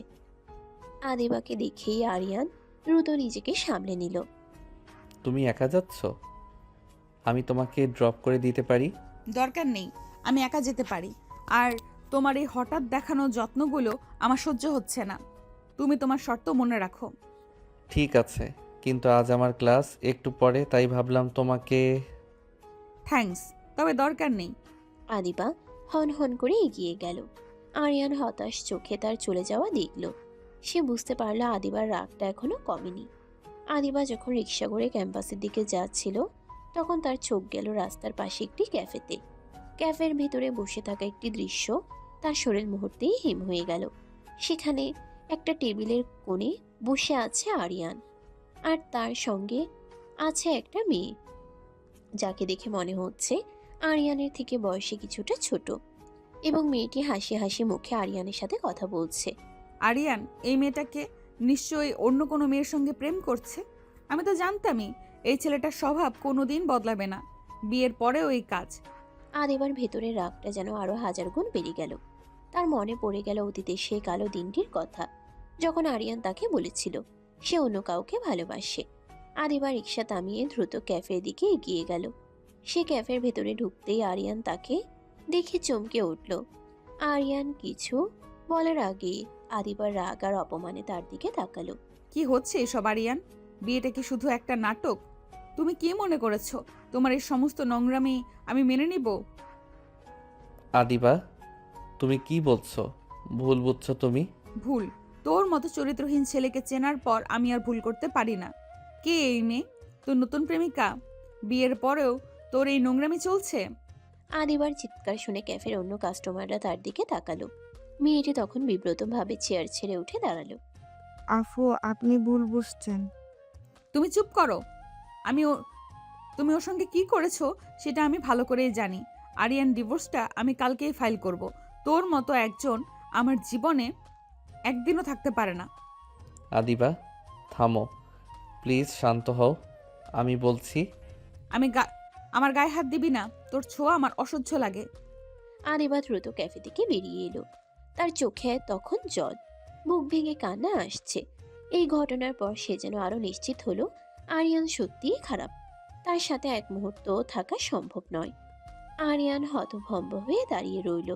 আদিবাকে দেখেই আরিয়ান দ্রুত নিজেকে সামলে নিল। তুমি একা যাচ্ছ? আমি তোমাকে ড্রপ করে দিতে পারি। দরকার নেই, আমি একা যেতে পারি। আর তোমার এই হঠাৎ দেখানো যত্নগুলো আমার সহ্য হচ্ছে না। তুমি তোমার শর্ত মনে রাখো। ঠিক আছে, কিন্তু আজ আমার ক্লাস একটু পরে, তাই ভাবলাম তোমাকে। থ্যাঙ্কস, তবে দরকার নেই। আদিবা হন হন করে এগিয়ে গেল। আরিয়ান হতাশ চোখে তার চলে যাওয়া দেখল। সে বুঝতে পারল আদিবার রাগটা এখনো কমেনি। আদিবা যখন রিক্সা করে ক্যাম্পাসের দিকে যাচ্ছিল, তখন তার চোখ গেল রাস্তার পাশে একটি ক্যাফেতে। ক্যাফের ভিতরে বসে থাকা একটি দৃশ্য তার শরীর মুহূর্তেই হিম হয়ে গেল। সেখানে একটা টেবিলের কোণে বসে আছে আরিয়ান, আর তার সঙ্গে আছে একটা মেয়ে, যাকে দেখে মনে হচ্ছে আরিয়ানের থেকে বয়সে কিছুটা ছোট, এবং মেয়েটি হাসি হাসি মুখে আরিয়ানের সাথে কথা বলছে। আরিয়ান, এই মেয়েটাকে নিশ্চয়ই অন্য কোনো মেয়ের সঙ্গে প্রেম করছে। আমি তো জানতামই এই ছেলেটার স্বভাব কোনোদিন বদলাবে না, বিয়ের পরেও এই কাজ। আর এবার ভেতরের রাগটা যেন আরো 1000 গুণ বেড়ে গেল। তার মনে পড়ে গেল অতীতের সেই কালো দিনটির কথা, যখন আরিয়ান তাকে বলেছিল সে অন্য কাউকে ভালোবাসে। আর এবার রিক্সা থামিয়ে দ্রুত ক্যাফের দিকে এগিয়ে গেল। সে ক্যাফের ভেতরে ঢুকতেই আরিয়ান তাকে দেখে চমকে উঠল। আরিয়ান কিছু বলার আগেই আদিবার রাগ আর অপমানে তার দিকে তাকালো। কি হচ্ছে এসব আরিয়ান? বিয়েটা কি শুধু একটা নাটক? তুমি কি মনে করেছো তোমার এই সমস্ত নোংরামি আমি মেনে নিব? আদিবা, তুমি কি বলছো? ভুল বুঝছো তুমি। ভুল? তোর মতো চরিত্রহীন ছেলেকে চেনার পর আমি আর ভুল করতে পারি না। কে এই মেয়ে? তোর নতুন প্রেমিকা? বিয়ের পরেও তোর এই নোংরামি চলছে? আদিবার চিৎকার শুনে ক্যাফের অন্য কাস্টমাররা তার দিকে তাকালো। মেয়েটি তখন বিব্রতভাবে চেয়ার ছেড়ে উঠে দাঁড়ালো। আফু, আপনি ভুল বুঝছেন। তুমি চুপ করো। তুমি ওর সঙ্গে কি করেছো সেটা আমি ভালো করেই জানি। আরিয়ান, ডিভোর্সটা আমি কালকেই ফাইল করব। তোর মতো একজন আমার জীবনে একদিনও থাকতে পারে না। আদিবা থামো, প্লিজ শান্ত হও। আমি বলছি। আমার গায়ে হাত দিবি না, তোর ছোঁয়া আমার অসহ্য লাগে। আদিবা দ্রুত ক্যাফে থেকে বেরিয়ে এলো। তার চোখে তখন জল, বুক ভেঙে কান্না আসছে। এই ঘটনার পর সে যেন আরো নিশ্চিত হলো আরিয়ান সত্যিই খারাপ, তার সাথে এক মুহূর্ত থাকা সম্ভব নয়। আরিয়ান হতভম্ব হয়ে দাঁড়িয়ে রইল।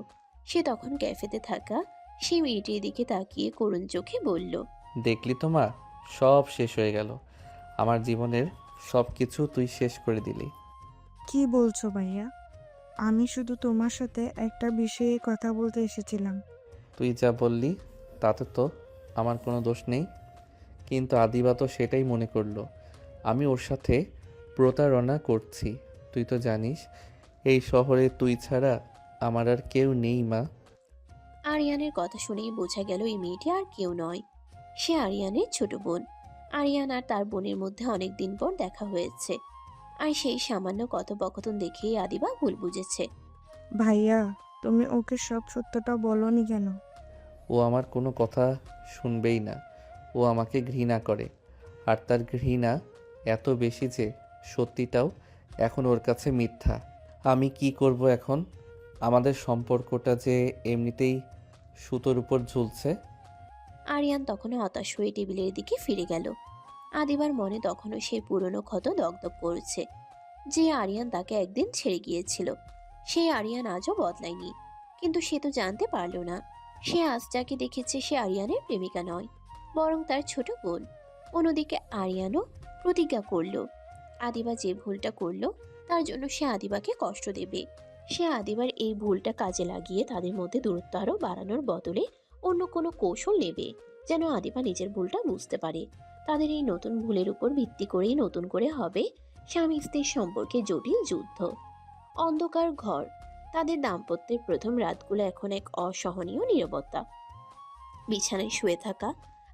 সে তখন ক্যাফেতে থাকা সেই মেয়েটির দিকে তাকিয়ে করুণ চোখে বলল, দেখলি তো মা, সব শেষ হয়ে গেল। আমার জীবনের সব কিছু তুই শেষ করে দিলি। কি বলছো ভাইয়া? আমি শুধু তোমার সাথে একটা বিষয়ে কথা বলতে এসেছিলাম। তুই যা বললি তাতে তো আমার কোনো দোষ নেই, কিন্তু আদিবা তো সেটাই মনে করলো আমি ওর সাথে প্রতারণা করছি। তুই তো জানিস এই শহরে তুই ছাড়া আমার আর কেউ নেই মা। আরিয়ানের কথা শুনেই বোঝা গেল এই মেয়েটি আর কেউ নয়, সে আরিয়ানের ছোট বোন। আরিয়ান আর তার বোনের মধ্যে অনেক দিন পর দেখা হয়েছে, আর সেই সামান্য কথোপকথন দেখেই আদিবা ভুল বুঝেছে। ভাইয়া, তুমি ওকে সব সত্যটা বলনি কেন? ও আমার কোনো কথা শুনবেই না। ও আমাকে ঘৃণা করে, আর তার ঘৃণা এত বেশি যে সত্যিটাও এখন ওর কাছে মিথ্যা। আমি কি করব এখন? আমাদের সম্পর্কটা যে এমনিতেই সুতোর উপর ঝুলছে। আরিয়ান তখনও হতাশ হয়ে টেবিলের দিকে ফিরে গেল। আদিবার মনে তখনও সেই পুরনো ক্ষত দগদগ করছে, যে আরিয়ান তাকে একদিন ছেড়ে গিয়েছিল। সেই আরিয়ান আজও বদলায়নি, কিন্তু সে তো জানতে পারল না সে আজ যাকে দেখেছে সে আরিয়ানের প্রেমিকা নয়, বরং তার ছোট বোন। অন্যদিকে আরিয়ানও প্রতিজ্ঞা করল আদিবা যে ভুলটা করলো তার জন্য সে আদিবাকে কষ্ট দেবে। সে আদিবার এই ভুলটা কাজে লাগিয়ে তাদের মধ্যে দূরত্ব আরও বাড়ানোর বদলে অন্য কোনো কৌশল নেবে, যেন আদিবা নিজের ভুলটা বুঝতে পারে। তাদের এই নতুন ভুলের উপর ভিত্তি করেই নতুন করে হবে স্বামী স্ত্রীর সম্পর্কে জটিল যুদ্ধ। অন্ধকার ঘর, তাদের দাম্পত্যের প্রথম রাতগুলো এখন এক অসহনীয় নীরবতা। বিছানায় শুয়ে থাকা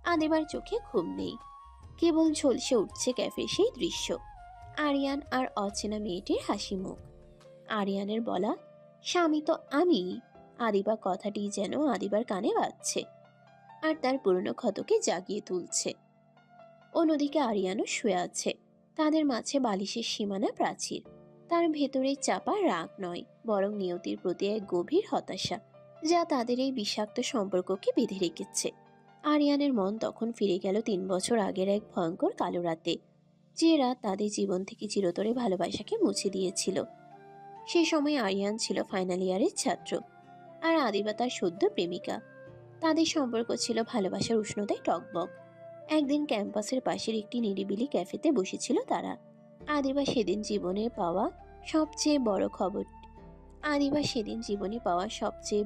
আদিবার চোখে ঘুম নেই, কেবল ঝলসে উঠছে ক্যাফের সেই দৃশ্য, আরিয়ান আর অচেনা মেয়েটির হাসি মুখ। আরিয়ানের বলা স্বামী তো আমি, আদিবা কথাটি যেন আদিবার কানে বাজছে, আর তার পুরনো ক্ষতকে জাগিয়ে তুলছে। অন্যদিকে আরিয়ানও শুয়ে আছে, তাদের মাঝে বালিশের সীমানা প্রাচীর। তার ভেতরে চাপা রাগ নয়, বরং নিয়তির প্রতি এক গভীর হতাশা, যা তাদের এই বিষাক্ত সম্পর্ককে বেঁধে রেখেছে। আরিয়ানের মন তখন ফিরে গেল 3 বছর আগের এক ভয়ঙ্কর কালো রাতে, যে রাত তাদের জীবন থেকে চিরতরে ভালোবাসাকে মুছে দিয়েছিল। সেই সময় আরিয়ান ছিল ফাইনাল ইয়ারের ছাত্র, আর আদিবা তার সদ্য প্রেমিকা। তাদের সম্পর্ক ছিল ভালোবাসার উষ্ণতায় টকবক। একদিন ক্যাম্পাসের পাশের একটি নিরিবিলি ক্যাফেতে বসেছিল তারা। আদিবা সেদিন জীবনে পাওয়া সবচেয়ে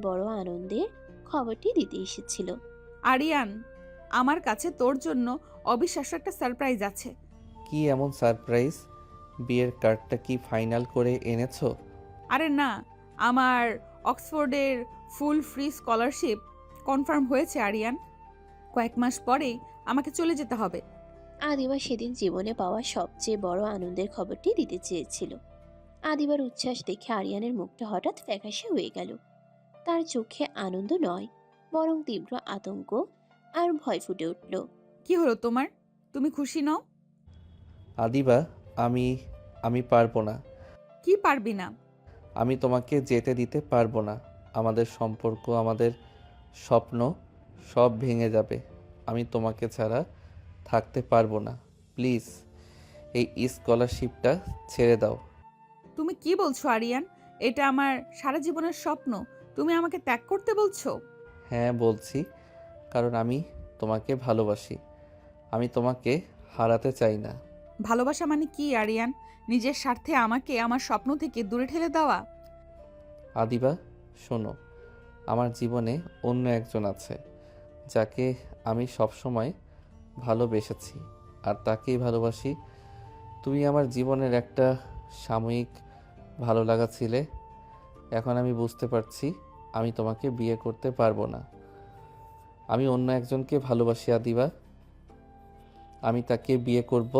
বড় আনন্দের খবরটি দিতে এসেছিল। আরিয়ান, আমার কাছে তোর জন্য অবিশ্বাস্য একটা সারপ্রাইজ আছে। কি এমন সারপ্রাইজ? বিয়ের কার্ডটা কি ফাইনাল করে এনেছো? আরে না, আমার অক্সফোর্ডের ফুল ফ্রি স্কলারশিপ কনফার্ম হয়েছে আরিয়ান। কয়েক মাস পরেই আমাকে চলে যেতে হবে। আদিবা সেদিন জীবনে পাওয়া সবচেয়ে বড় আনন্দের খবরটি দিতে চেয়েছিল। আদিবার উচ্ছ্বাস দেখে আরিয়ানের মুখটা হঠাৎ ফ্যাকাশে হয়ে গেল। তার চোখে আনন্দ নয়, বরং তীব্র আতঙ্ক আর ভয় ফুটে উঠল। কি হলো তোমার? তুমি খুশি নও? আদিবা, আমি পারবো না। কি পারবি না? আমি তোমাকে যেতে দিতে পারবো না। আমাদের সম্পর্ক, আমাদের স্বপ্ন সব ভেঙে যাবে। আমি তোমাকে ছাড়া থাকতে পারবো না। প্লিজ এই স্কলারশিপটা ছেড়ে দাও। তুমি কি বলছো আরিয়ান? এটা আমার সারা জীবনের স্বপ্ন, তুমি আমাকে ত্যাগ করতে বলছো? হ্যাঁ বলছি, কারণ আমি তোমাকে ভালোবাসি। আমি তোমাকে হারাতে চাই না। ভালোবাসা মানে কি আরিয়ান? নিজের স্বার্থে আমাকে আমার স্বপ্ন থেকে দূরে ঠেলে দেওয়া? আদিবা শোনো, আমার জীবনে অন্য একজন আছে, যাকে আমি সবসময় ভালোবেসেছি আর তাকেই ভালোবাসি। তুমি আমার জীবনের একটা সাময়িক ভালো লাগা ছিলে। এখন আমি বুঝতে পারছি আমি তোমাকে বিয়ে করতে পারবো না। আমি অন্য একজনকে ভালোবাসি আদিবা, আমি তাকে বিয়ে করব।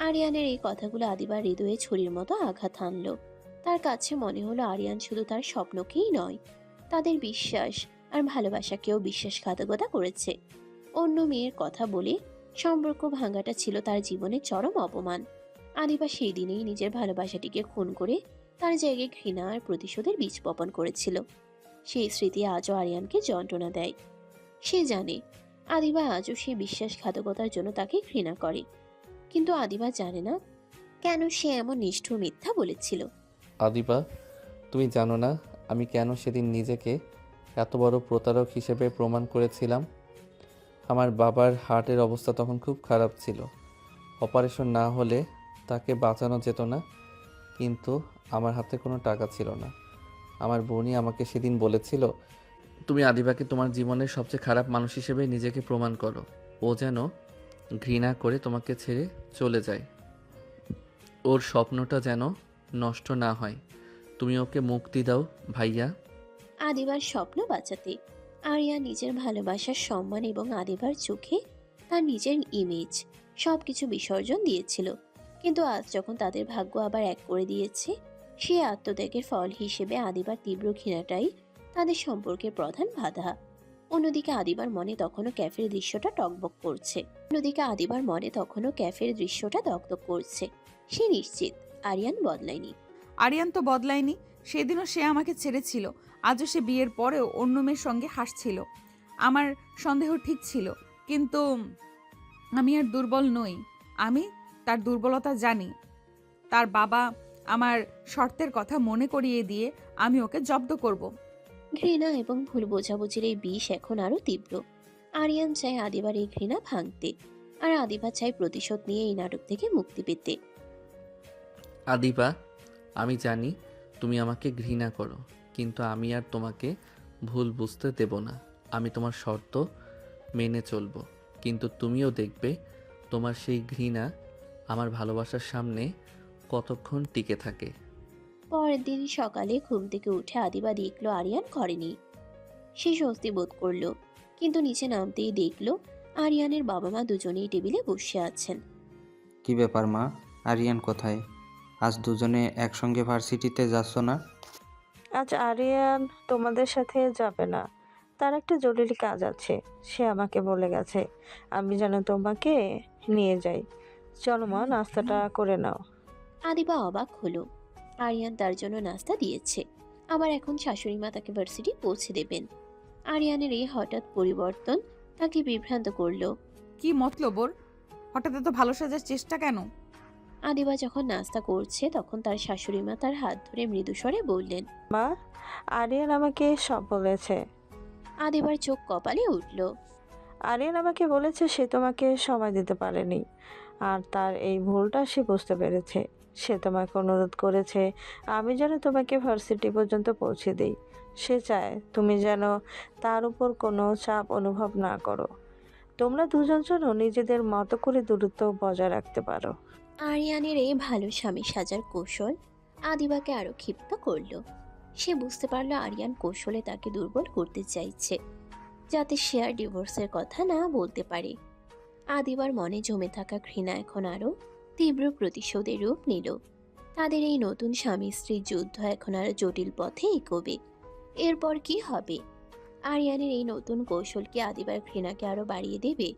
আরিয়ানের এই কথাগুলো আদিবার হৃদয়ে ছুরির মতো আঘাত হানল। তার কাছে মনে হলো আরিয়ান শুধু তার স্বপ্নকেই নয়, তাদের বিশ্বাস আর ভালোবাসাকেও বিশ্বাসঘাতকতা করেছে। অন্য মেয়ের কথা বলে সম্পর্ক ভাঙাটা ছিল তার জীবনের চরম অপমান। আদিবা সেই দিনেই নিজের ভালোবাসাটিকে খুন করে তার জায়গায় ঘৃণা আর প্রতিশোধের বীজ বপন করেছিল। সেই স্মৃতি আজও আরিয়ানকে যন্ত্রণা দেয়। সে জানে আদিবা আজও সেই বিশ্বাসঘাতকতার জন্য তাকে ঘৃণা করে, কিন্তু আদিবা জানে না কেন সে এমন নিষ্ঠুর মিথ্যা বলেছিল। আদিবা, তুমি জানো না আমি কেন সেদিন নিজেকে এত বড় প্রতারক হিসেবে প্রমাণ করেছিলাম? আমার বাবার হার্টের অবস্থা তখন খুব খারাপ ছিল। অপারেশন না হলে তাকে বাঁচানো যেত না, কিন্তু আমার হাতে কোনো টাকা ছিল না। আমার বোনই আমাকে সেদিন বলেছিল, তুমি আদিবাকে তোমার জীবনের সবচেয়ে খারাপ মানুষ হিসেবে নিজেকে প্রমাণ করো। ও যেন ঘৃণা করে তোমাকে ছেড়ে চলে যায়, ওর স্বপ্নটা যেন নষ্ট না হয়। তুমি ওকে মুক্তি দাও ভাইয়া। আদিবার স্বপ্ন বাঁচাতে আরিয়া নিজের ভালোবাসার সম্মান এবং আদিবার চোখে তার নিজের ইমেজ সবকিছু বিসর্জন দিয়েছিল। কিন্তু আজ যখন তাদের ভাগ্য আবার এক করে দিয়েছে, সে আত্মত্যাগের ফল হিসেবে আদিবার তীব্র ঘৃণাটাই তাদের সম্পর্কের প্রধান বাধা। অন্যদিকে আদিবার মনে তখনও ক্যাফের দৃশ্যটা দগদগ করছে। সে নিশ্চিত আরিয়ান বদলায়নি। আরিয়ান তো বদলায়নি। সেদিনও সে আমাকে ছেড়েছিল, আজও সে বিয়ের পরেও অন্য মেয়ের সঙ্গে হাসছিল। আমার সন্দেহ ঠিক ছিল, কিন্তু আমি আর দুর্বল নই। আমি তার দুর্বলতা জানি। তার বাবা আমার শর্তের কথা মনে করিয়ে দিয়ে আমি ওকে জব্দ করব। ঘৃণা এবং ভুল বোঝাবুঝির এই বিষ এখন আরো তীব্র। আরিয়ান চায় আদিবার এই ঘৃণা ভাঙতে, আর আদিবা চায় প্রতিশোধ নিয়ে এই নাটক থেকে মুক্তি পেতে। আদিবা, আমি জানি তুমি আমাকে ঘৃণা করো, কিন্তু আমি আর তোমাকে ভুল বুঝতে দেব না। আমি তোমার শর্ত মেনে চলবো, কিন্তু তুমিও দেখবে তোমার সেই ঘৃণা আমার ভালোবাসার সামনে কতক্ষণ টিকে থাকে। পরের দিন সকালে ঘুম থেকে উঠে আদিবা দেখলো আরিয়ান ঘরে নেই। সে স্বস্তি বোধ করলো, কিন্তু নিচে নামতেই দেখলো আরিয়ানের বাবা মা দুজনেই টেবিলে বসে আছেন। কি ব্যাপার মা, আরিয়ান কোথায়? আজ দুজনে একসঙ্গে ভার্সিটিতে যাচ্ছ না? আজ আরিয়ান তোমাদের সাথে যাবে না, তার একটা জরুরি কাজ আছে। সে আমাকে বলে গেছে আমি যেন তোমাকে নিয়ে যাই। চলো মা, নাস্তাটা করে নাও। আদিবা অবাক হলো। আরিয়ান তার জন্য নাস্তা দিয়েছে, আবার এখন শাশুড়ি মা তাকে ভার্সিটি পৌঁছে দেবেন। আরিয়ানের এই হঠাৎ পরিবর্তন তাকে বিভ্রান্ত করলো। কি মতলব ওর? হঠাৎ এত ভালো সাজার চেষ্টা কেন? আদিবা যখন নাস্তা করছে তখন তার শাশুড়ি মা তার হাত ধরে মৃদু স্বরে বললেন, মা, আরিয়ান আমাকে সব বলেছে। আদিবার চোখ কপালে উঠল। আরিয়ান আমাকে বলেছে সে তোমাকে সময় দিতে পারেনি, আর তার এই ভুলটা সে বুঝতে পেরেছে। সে তোমাকে অনুরোধ করেছে আমি যেন তোমাকে ভার্সিটি পর্যন্ত পৌঁছে দিই। সে চায় তুমি যেন তার উপর কোনো চাপ অনুভব না করো। তোমরা দুজন যেন নিজেদের মতো করে দূরত্ব বজায় রাখতে পারো। আরিয়ানের এই ভালো স্বামী সাজার কৌশল আদিবাকে আরো ক্ষিপ্ত করলো। সে বুঝতে পারলো আরিয়ান কৌশলে তাকে দুর্বল করতে চাইছে, যাতে সে আর ডিভোর্সের কথা না বলতে পারে। আদিবার মনে জমে থাকা ঘৃণা এখন আরো তীব্র প্রতিশোধের রূপ নিল। তাদের এই নতুন স্বামী স্ত্রীর যুদ্ধ এখন আরো জটিল পথে এগোবে। এরপর কি হবে? আরিয়ানের এই নতুন কৌশল কি আদিবার ঘৃণাকে আরো বাড়িয়ে দেবে,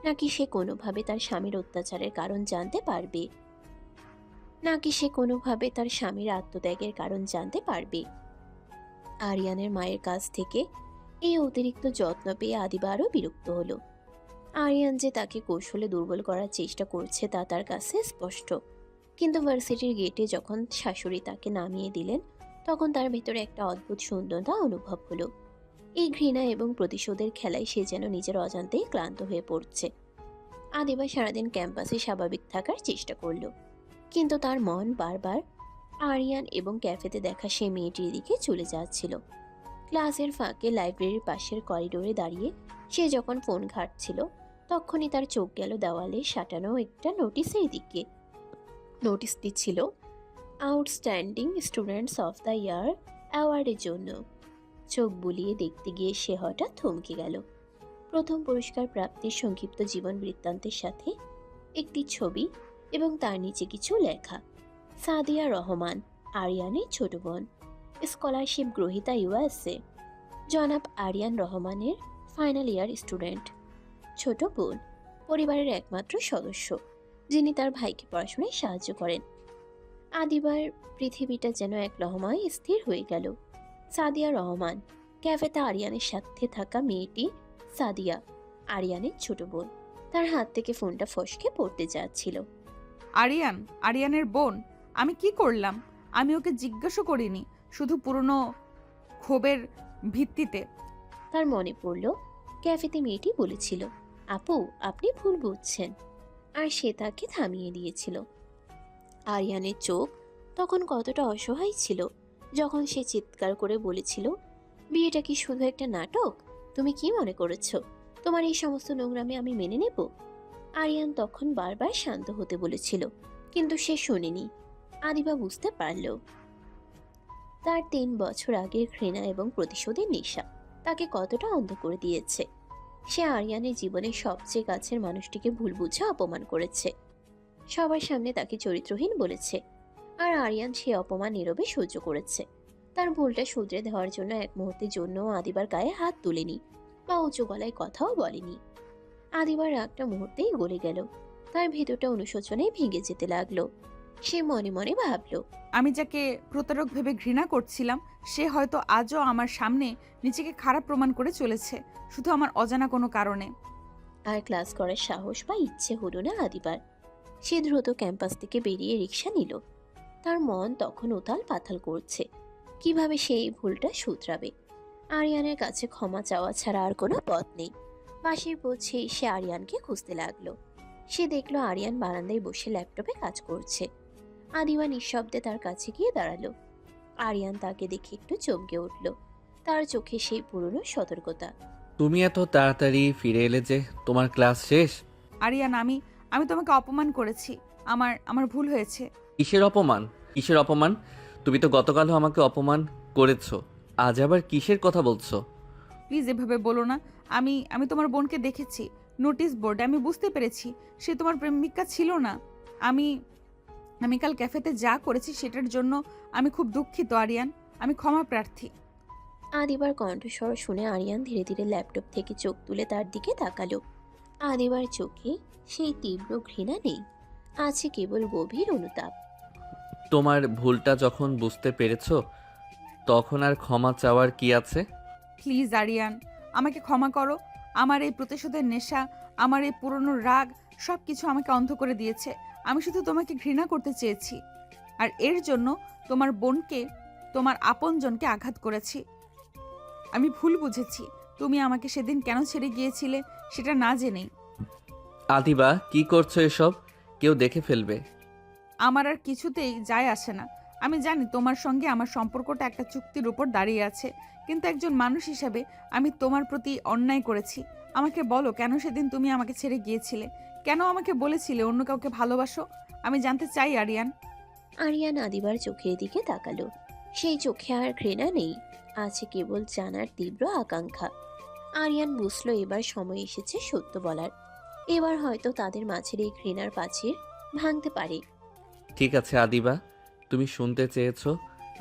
নাকি সে কোনোভাবে তার স্বামীর অত্যাচারের কারণ জানতে পারবে? আরিয়ানের মায়ের কাছ থেকে এই অতিরিক্ত যত্ন পেয়ে আদিবা আরও বিরক্ত হলো। আরিয়ান যে তাকে কৌশলে দুর্বল করার চেষ্টা করছে তা তার কাছে স্পষ্ট, কিন্তু ভার্সিটির গেটে যখন শাশুড়ি তাকে নামিয়ে দিলেন তখন তার ভেতরে একটা অদ্ভুত শূন্যতা অনুভব হলো। এই ঘৃণা এবং প্রতিশোধের খেলায় সে যেন নিজের অজান্তেই ক্লান্ত হয়ে পড়ছে। আদিবা সারাদিন ক্যাম্পাসে স্বাভাবিক থাকার চেষ্টা করলো, কিন্তু তার মন বারবার আরিয়ান এবং ক্যাফেতে দেখা সেই মেয়েটির দিকে চলে যাচ্ছিল। ক্লাসের ফাঁকে লাইব্রেরির পাশের করিডোরে দাঁড়িয়ে সে যখন ফোন ঘাঁটছিল তখনই তার চোখ গেল দেওয়ালে সাঁটানো একটা নোটিশের দিকে। নোটিশটি ছিল outstanding students of the year অ্যাওয়ার্ডের জন্য। চোখ বুলিয়ে দেখতে গিয়ে সে হঠাৎ থমকে গেল। প্রথম পুরস্কার প্রাপ্তির সংক্ষিপ্ত জীবন বৃত্তান্তের সাথে একটি ছবি এবং তার নিচে কিছু লেখা। সাদিয়া রহমান, আরিয়ানের ছোট বোন, স্কলারশিপ গ্রহীতা USA। জনাব আরিয়ান রহমানের ফাইনাল ইয়ার স্টুডেন্ট, ছোট বোন, পরিবারের একমাত্র সদস্য যিনি তার ভাইকে পড়াশোনায় সাহায্য করেন। আদিবার পৃথিবীটা যেন এক লহমায় স্থির হয়ে গেল। সাদিয়া রহমান, ক্যাফেতে আরিয়ানের সাথে থাকা মেয়েটি সাদিয়া, আরিয়ানের ছোট বোন। তার হাত থেকে ফোনটা ফসকে পড়তে যাচ্ছিল। আরিয়ানের বোন, আমি কি করলাম? আমি ওকে জিজ্ঞাসা করিনি, শুধু পুরনো ক্ষোভের ভিত্তিতে। তার মনে পড়ল ক্যাফেতে মেয়েটি বলেছিল, আপু আপনি ভুল বুঝছেন, আর সে তাকে থামিয়ে দিয়েছিল। আরিয়ানের চোখ তখন কতটা অসহায় ছিল যখন সে চিৎকার করে বলেছিল, বিয়েটা কি শুধু একটা নাটক? তুমি কি মনে করেছো তোমার এই সমস্ত নোংরামি আমি মেনে নেব? আরিয়ান তখন বারবার শান্ত হতে বলেছিল, কিন্তু সে শোনেনি। আদিবা বুঝতে পারল তার 3 বছর আগের ঘৃণা এবং প্রতিশোধের নেশা তাকে কতটা অন্ধ করে দিয়েছে। সে আরিয়ানের জীবনের সবচেয়ে কাছের মানুষটিকে ভুল বুঝে অপমান করেছে, সবার সামনে তাকে চরিত্রহীন বলেছে, আর আরিয়ান সে অপমান নীরবে সহ্য করেছে। তার ভুলটা শুধরে দেওয়ার জন্য এক মুহূর্তের জন্য আদিবার গায়ে হাত তুলেনি বা উঁচু গলায় কথাও বলেনি। আদিবার রাগটা মুহূর্তেই গলে গেল, তার ভেতরটা অনুশোচনায় ভেঙে যেতে লাগলো। সে মনে মনে ভাবলো, আমি যাকে প্রতারক ভেবে ঘৃণা করছিলাম সে হয়তো আজও আমার সামনে নিজেকে খারাপ প্রমাণ করে চলেছে, শুধু আমার অজানা কোনো কারণে। আর ক্লাস করার সাহস বা ইচ্ছে হলো না আদিবার। সে দ্রুত ক্যাম্পাস থেকে বেরিয়ে রিক্সা নিল। তার মন তখন উথাল পাথাল করছে, কিভাবে সে এই ভুলটা শুধরাবে। আরিয়ানের কাছে ক্ষমা চাওয়া ছাড়া আর কোনো পথ নেই। পাশে পৌঁছে সে আরিয়ানকে খুঁজতে লাগলো। সে দেখলো আরিয়ান বারান্দায় বসে ল্যাপটপে কাজ করছে। আদিবা নিঃশব্দে তার কাছে গিয়ে দাঁড়ালো। আরিয়ান তাকে দেখে একটু চমকে উঠল, তার চোখে সেই পুরনো সতর্কতা। তুমি এত তাড়াতাড়ি ফিরে এলে যে? তোমার ক্লাস শেষ? আরিয়ান, আমি তোমাকে অপমান করেছি, আমার ভুল হয়েছে। কিসের অপমান? কিসের অপমান? তুমি তো গতকালও আমাকে অপমান করেছো, আজ আবার কিসের কথা বলছো? প্লিজ এভাবে বলো না। আমি তোমার বোনকে দেখেছি নোটিশ বোর্ডে, আমি বুঝতে পেরেছি সে তোমার প্রেমিকা ছিল না। আমি কাল ক্যাফেতে যা করেছি সেটার জন্য আমি খুব দুঃখিত আরিয়ান, আমি ক্ষমা প্রার্থী। আদিবার কণ্ঠস্বর শুনে আরিয়ান ধীরে ধীরে ল্যাপটপ থেকে চোখ তুলে তার দিকে তাকালো। আদিবার চোখে সেই তীব্র ঘৃণা নেই, আছে কেবল গভীর অনুতাপ। তোমার ভুলটা যখন বুঝতে পেরেছো তখন আর ক্ষমা চাওয়ার কি আছে? প্লিজ আরিয়ান, আমাকে ক্ষমা করো। আমার এই প্রতিশোধের নেশা, আমার এই পুরনো রাগ সব কিছু আমাকে অন্ধ করে দিয়েছে। আমি শুধু তোমাকে ঘৃণা করতে চেয়েছি, আর এর জন্য তোমার বোনকে, তোমার আপনজনকে আঘাত করেছি। আমি ভুল বুঝেছি। তুমি আমাকে সেদিন কেন ছেড়ে গিয়েছিলে সেটা না জেনেই। আদিবা, কি করছো এসব? কেউ দেখে ফেলবে। আমার আর কিছুতেই যায় আসে না। আমি জানি তোমার সঙ্গে আমার সম্পর্কটা একটা চুক্তির উপর দাঁড়িয়ে আছে, কিন্তু একজন মানুষ হিসাবে আমি তোমার প্রতি অন্যায় করেছি। আমাকে বলো, কেন সেদিন তুমি আমাকে ছেড়ে গিয়েছিলে? কেন আমাকে বলেছিলে অন্য কাউকে ভালোবাসো? আমি জানতে চাই আরিয়ান। আরিয়ান আদিবার চোখের দিকে তাকালো। সেই চোখে আর ঘৃণা নেই, আছে কেবল জানার তীব্র আকাঙ্ক্ষা। আরিয়ান বুঝলো এবার সময় এসেছে সত্য বলার। এবার হয়তো তাদের মাঝের এই ঘৃণার প্রাচীর ভাঙতে পারে। ঠিক আছে আদিবা, তুমি শুনতে চেয়েছো,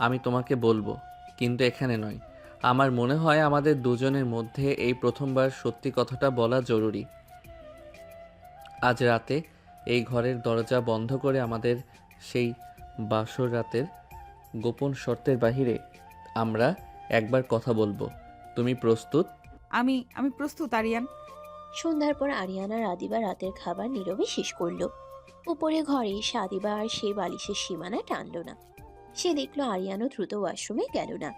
আমি তোমাকে বলবো, কিন্তু এখানে নয়। আমার মনে হয় আমাদের দুজনের মধ্যে এই প্রথমবার সত্যি কথাটা বলা জরুরি। আজ রাতে এই ঘরের দরজা বন্ধ করে আমাদের সেই বাসর রাতের গোপন শর্তের বাহিরে আমরা একবার কথা বলবো। তুমি প্রস্তুত? আমি প্রস্তুত আরিয়ান। সন্ধ্যার পর আরিয়ান আর আদিবা রাতের খাবার নীরবে শেষ করলো। উপরে ঘরে এসে আদিবা আর সেই বালিশের সীমানা টানলো না। সে দেখলো আরিয়ানও দ্রুত ওয়াশরুমে গেল না।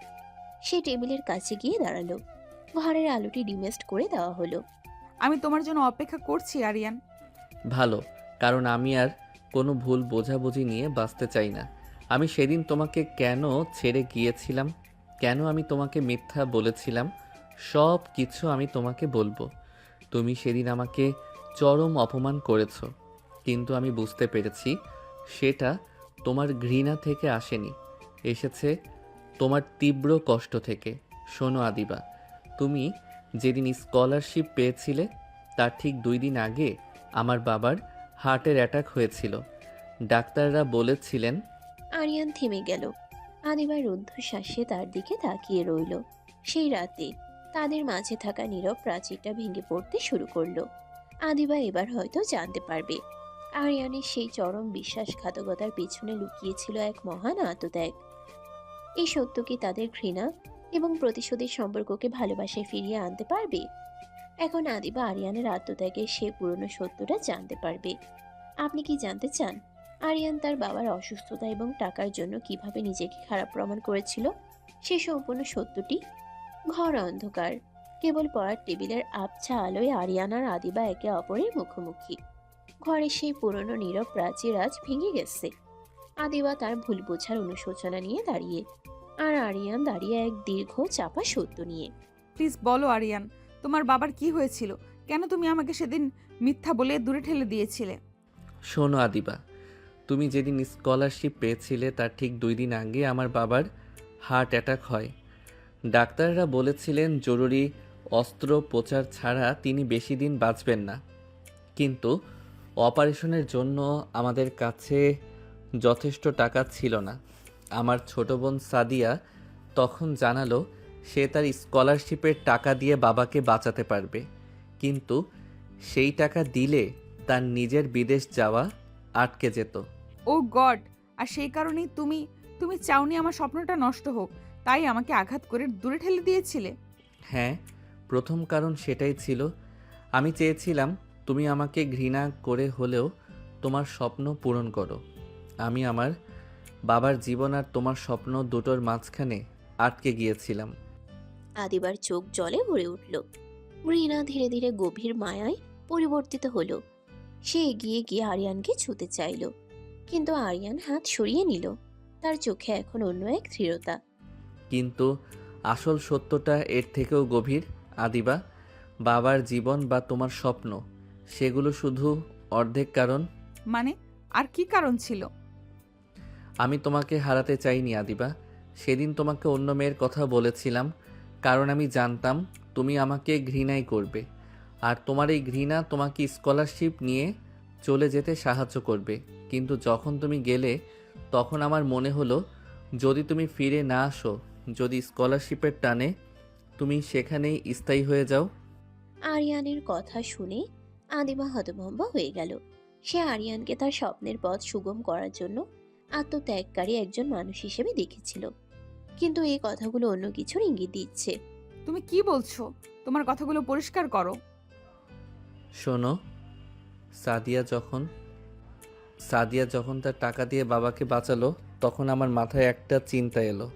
সে টেবিলের কাছে গিয়ে দাঁড়ালো। ঘরের আলোটি ডিমেস্ট করে দেওয়া হলো। আমি তোমার জন্য অপেক্ষা করছি আরিয়ান। ভালো, কারণ আমি আর কোনো ভুল বোঝাবুঝি নিয়ে বাঁচতে চাই না। আমি সেদিন তোমাকে কেন ছেড়ে গিয়েছিলাম, কেন আমি তোমাকে মিথ্যা বলেছিলাম, সব কিছু আমি তোমাকে বলবো। তুমি সেদিন আমাকে চরম অপমান করেছো, কিন্তু আমি বুঝতে পেরেছি সেটা তোমার ঘৃণা থেকে আসেনি, এসেছে তোমার তীব্র কষ্ট থেকে। শোনো আদিবা, তুমি যেদিন স্কলারশিপ পেয়েছিলে তার ঠিক 2 দিন আগে আমার বাবার হার্টের অ্যাটাক হয়েছিল। ডাক্তাররা বলেছিলেন। আরিয়ান থেমে গেল। আদিবার রুদ্ধশ্বাসে তার দিকে তাকিয়ে রইল। সেই রাতে তাদের মাঝে থাকা নীরব প্রাচীরটা ভেঙে পড়তে শুরু করলো। আদিবা এবার হয়তো জানতে পারবে আরিয়ানের সেই চরম বিশ্বাসঘাতকতার পিছনে লুকিয়েছিল এক মহান আত্মত্যাগ। এই সত্য কি তাদের ঘৃণা এবং প্রতিশোধের সম্পর্ককে ভালোবাসায় ফিরিয়ে আনতে পারবে? এখন আদিবা আরিয়ানের আত্মত্যাগের সে পুরনো সত্যটা জানতে পারবে। আপনি কি জানতে চান আরিয়ান তার বাবার অসুস্থতা এবং টাকার জন্য কিভাবে নিজেকে খারাপ প্রমাণ করেছিল? সে সম্পূর্ণ সত্যটি। ঘর অন্ধকার, কেবল পড়ার টেবিলের আবছা আলোয় আরিয়ান আর আদিবা একে অপরের মুখোমুখি। ঘরের সেই পুরনো নীরব প্রাচীর আজ ভেঙে গেছে। আদিবা তার ভুল বোঝার অনুশোচনা নিয়ে দাঁড়িয়ে, আর আরিয়ান দাঁড়িয়ে এক দীর্ঘ চাপা সত্য নিয়ে। প্লিজ বলো আরিয়ান, তোমার বাবার কি হয়েছিল? কেন তুমি আমাকে সেদিন মিথ্যা বলে দূরে ঠেলে দিয়েছিলে? শোনো আদিবা, তুমি যেদিন স্কলারশিপ পেয়েছিলে তার ঠিক 2 দিন আগে আমার বাবার হার্ট অ্যাটাক হয়। ডাক্তাররা বলেছিলেন জরুরি অস্ত্রোপচার ছাড়া তিনি বেশি দিন বাঁচবেন না, কিন্তু অপারেশনের জন্য আমাদের কাছে যথেষ্ট টাকা ছিল না। আমার ছোট বোন সাদিয়া তখন জানালো সে তার স্কলারশিপের টাকা দিয়ে বাবাকে বাঁচাতে পারবে, কিন্তু সেই টাকা দিলে তার নিজের বিদেশ যাওয়া আটকে যেত। ও গড! আর সেই কারণেই তুমি তুমি চাওনি আমার স্বপ্নটা নষ্ট হোক, তাই আমাকে আঘাত করে দূরে ঠেলে দিয়েছিলে? হ্যাঁ, প্রথম কারণ সেটাই ছিল। আমি চেয়েছিলাম তুমি আমাকে ঘৃণা করে হলেও তোমার স্বপ্ন পূরণ করো। আমি আমার বাবার জীবন আর তোমার স্বপ্ন দুটোর মাঝখানে আটকে গিয়েছিলাম। আদিবার চোখ জলে ভরে উঠল। ঘৃণা ধীরে ধীরে গভীর মায়ায় পরিবর্তিত হলো। সে এগিয়ে গিয়ে আরিয়ানকে ছুঁতে চাইল, কিন্তু আরিয়ান হাত সরিয়ে নিল। তার চোখে এখন অন্য এক দৃঢ়তা। কিন্তু আসল সত্যটা এর থেকেও গভীর আদিবা। বাবার জীবন বা তোমার স্বপ্ন সেগুলো শুধু অর্ধেক কারণ। মানে আর কি কারণ ছিল? আমি তোমাকে হারাতে চাইনি আদিবা। সেদিন তোমাকে অন্য মেয়ের কথা বলেছিলাম, কারণ আমি জানতাম তুমি আমাকে ঘৃণাই করবে, আর তোমার এই ঘৃণা তোমাকে স্কলারশিপ নিয়ে চলে যেতে সাহায্য করবে। কিন্তু যখন তুমি গেলে তখন আমার মনে হলো যদি তুমি ফিরে না আসো, যদি স্কলারশিপের টানে তুমি সেখানেই স্থায়ী হয়ে যাও। আরিয়ানের কথা শুনে আদিবা হতভম্ব হয়ে গেল। সে আরিয়ানকে তার স্বপ্নের পথ সুগম করার জন্য আত্মত্যাগকারী একজন মানুষ হিসেবে দেখেছিল, কিন্তু এই কথাগুলো অন্য কিছুর ইঙ্গিত দিচ্ছে। তুমি কি বলছো? তোমার কথাগুলো পরিষ্কার করো। শোনো, সাদিয়া যখন তার টাকা দিয়ে বাবাকে বাঁচালো তখন আমার মাথায় একটা চিন্তা এলো।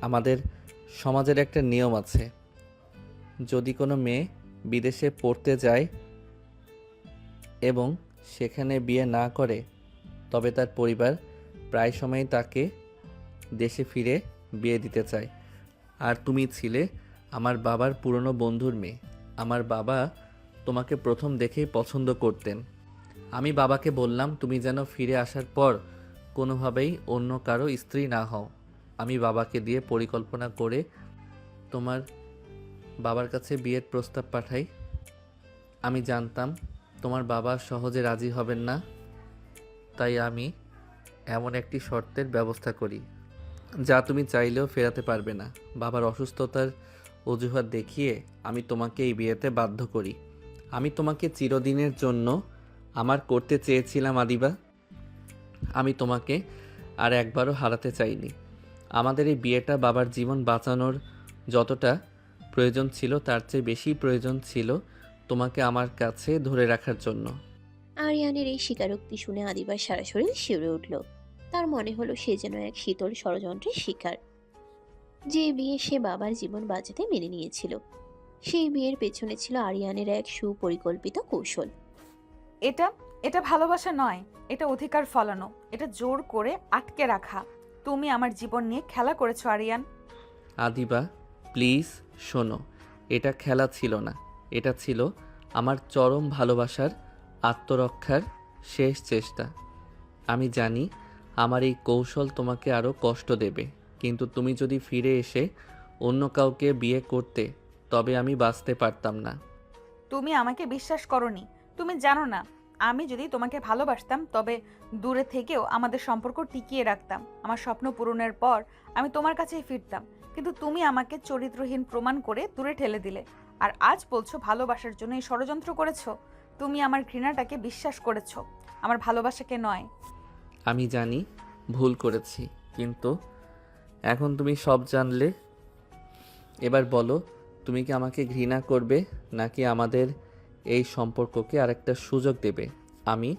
আমাদের সমাজের একটা নিয়ম আছে, যদি কোনো মেয়ে বিদেশে পড়তে যায় এবং সেখানে বিয়ে না করে তবে তার পরিবার প্রায় সময়ই তাকে দেশে ফিরে বিয়ে দিতে চায়। আর তুমি ছিলে আমার বাবার পুরনো বন্ধুর মেয়ে। আমার বাবা তোমাকে প্রথম দেখেই পছন্দ করতেন। আমি বাবাকে বললাম তুমি যেন ফিরে আসার পর কোনোভাবেই অন্য কারো স্ত্রী না হও। আমি বাবাকে দিয়ে পরিকল্পনা করে তোমার বাবার কাছে বিয়ের প্রস্তাব পাঠাই। আমি জানতাম তোমার বাবা সহজে রাজি হবেন না, তাই আমি এমন একটি শর্তের ব্যবস্থা করি যা তুমি চাইলেও ফেরাতে পারবে না। বাবার অসুস্থতার অজুহাত দেখিয়ে আমি তোমাকে এই বিয়েতে বাধ্য করি। আমি তোমাকে চিরদিনের জন্য আমার করতে চেয়েছিলাম আদিবা। আমি তোমাকে আর একবারও হারাতে চাইনি। আমাদের এই বিয়েটা বাবার জীবন বাঁচানোর যতটা প্রয়োজন ছিল তার চেয়ে বেশি প্রয়োজন ছিল তোমাকে আমার কাছে ধরে রাখার জন্য। আরিয়ানের এই স্বীকারোক্তি শুনে আদিবার সারা শরীর শিউরে উঠল। তার মনে হলো সে যেন এক শীতল ষড়যন্ত্রের শিকার। যে বিয়ে সে বাবার জীবন বাঁচাতে মেনে নিয়েছিল, সেই বিয়ের পেছনে ছিল আরিয়ানের এক সুপরিকল্পিত কৌশল। এটা এটা ভালোবাসা নয়, এটা অধিকার ফলানো, এটা জোর করে আটকে রাখা। তুমি আমার জীবন নিয়ে খেলা করেছো আরিয়ান। আদিবা প্লিজ শোনো, এটা খেলা ছিল না, এটা ছিল আমার চরম ভালোবাসার আত্মরক্ষার শেষ চেষ্টা। আমি জানি আমার এই কৌশল তোমাকে আরও কষ্ট দেবে, কিন্তু তুমি যদি ফিরে এসে অন্য কাউকে বিয়ে করতে তবে আমি বাঁচতে পারতাম না। তুমি আমাকে বিশ্বাস করোনি। তুমি জানো না, আমি যদি তোমাকে ভালোবাসতাম তবে দূরে থেকেও আমাদের সম্পর্ক টিকিয়ে রাখতাম। আমার স্বপ্ন পূরণের পর আমি তোমার কাছেই ফিরতাম, কিন্তু তুমি আমাকে চরিত্রহীন প্রমাণ করে দূরে ঠেলে দিলে। আর আজ বলছো ভালোবাসার জন্য এই ষড়যন্ত্র করেছো। তুমি আমার ঘৃণাটাকে বিশ্বাস করেছো, আমার ভালোবাসাকে নয়। আমি জানি ভুল করেছি, কিন্তু এখন তুমি সব জানলে। এবার বলো, তুমি কি আমাকে ঘৃণা করবে নাকি আমাদের এই সম্পর্ককে আরেকটা সুযোগ দেবে? আমি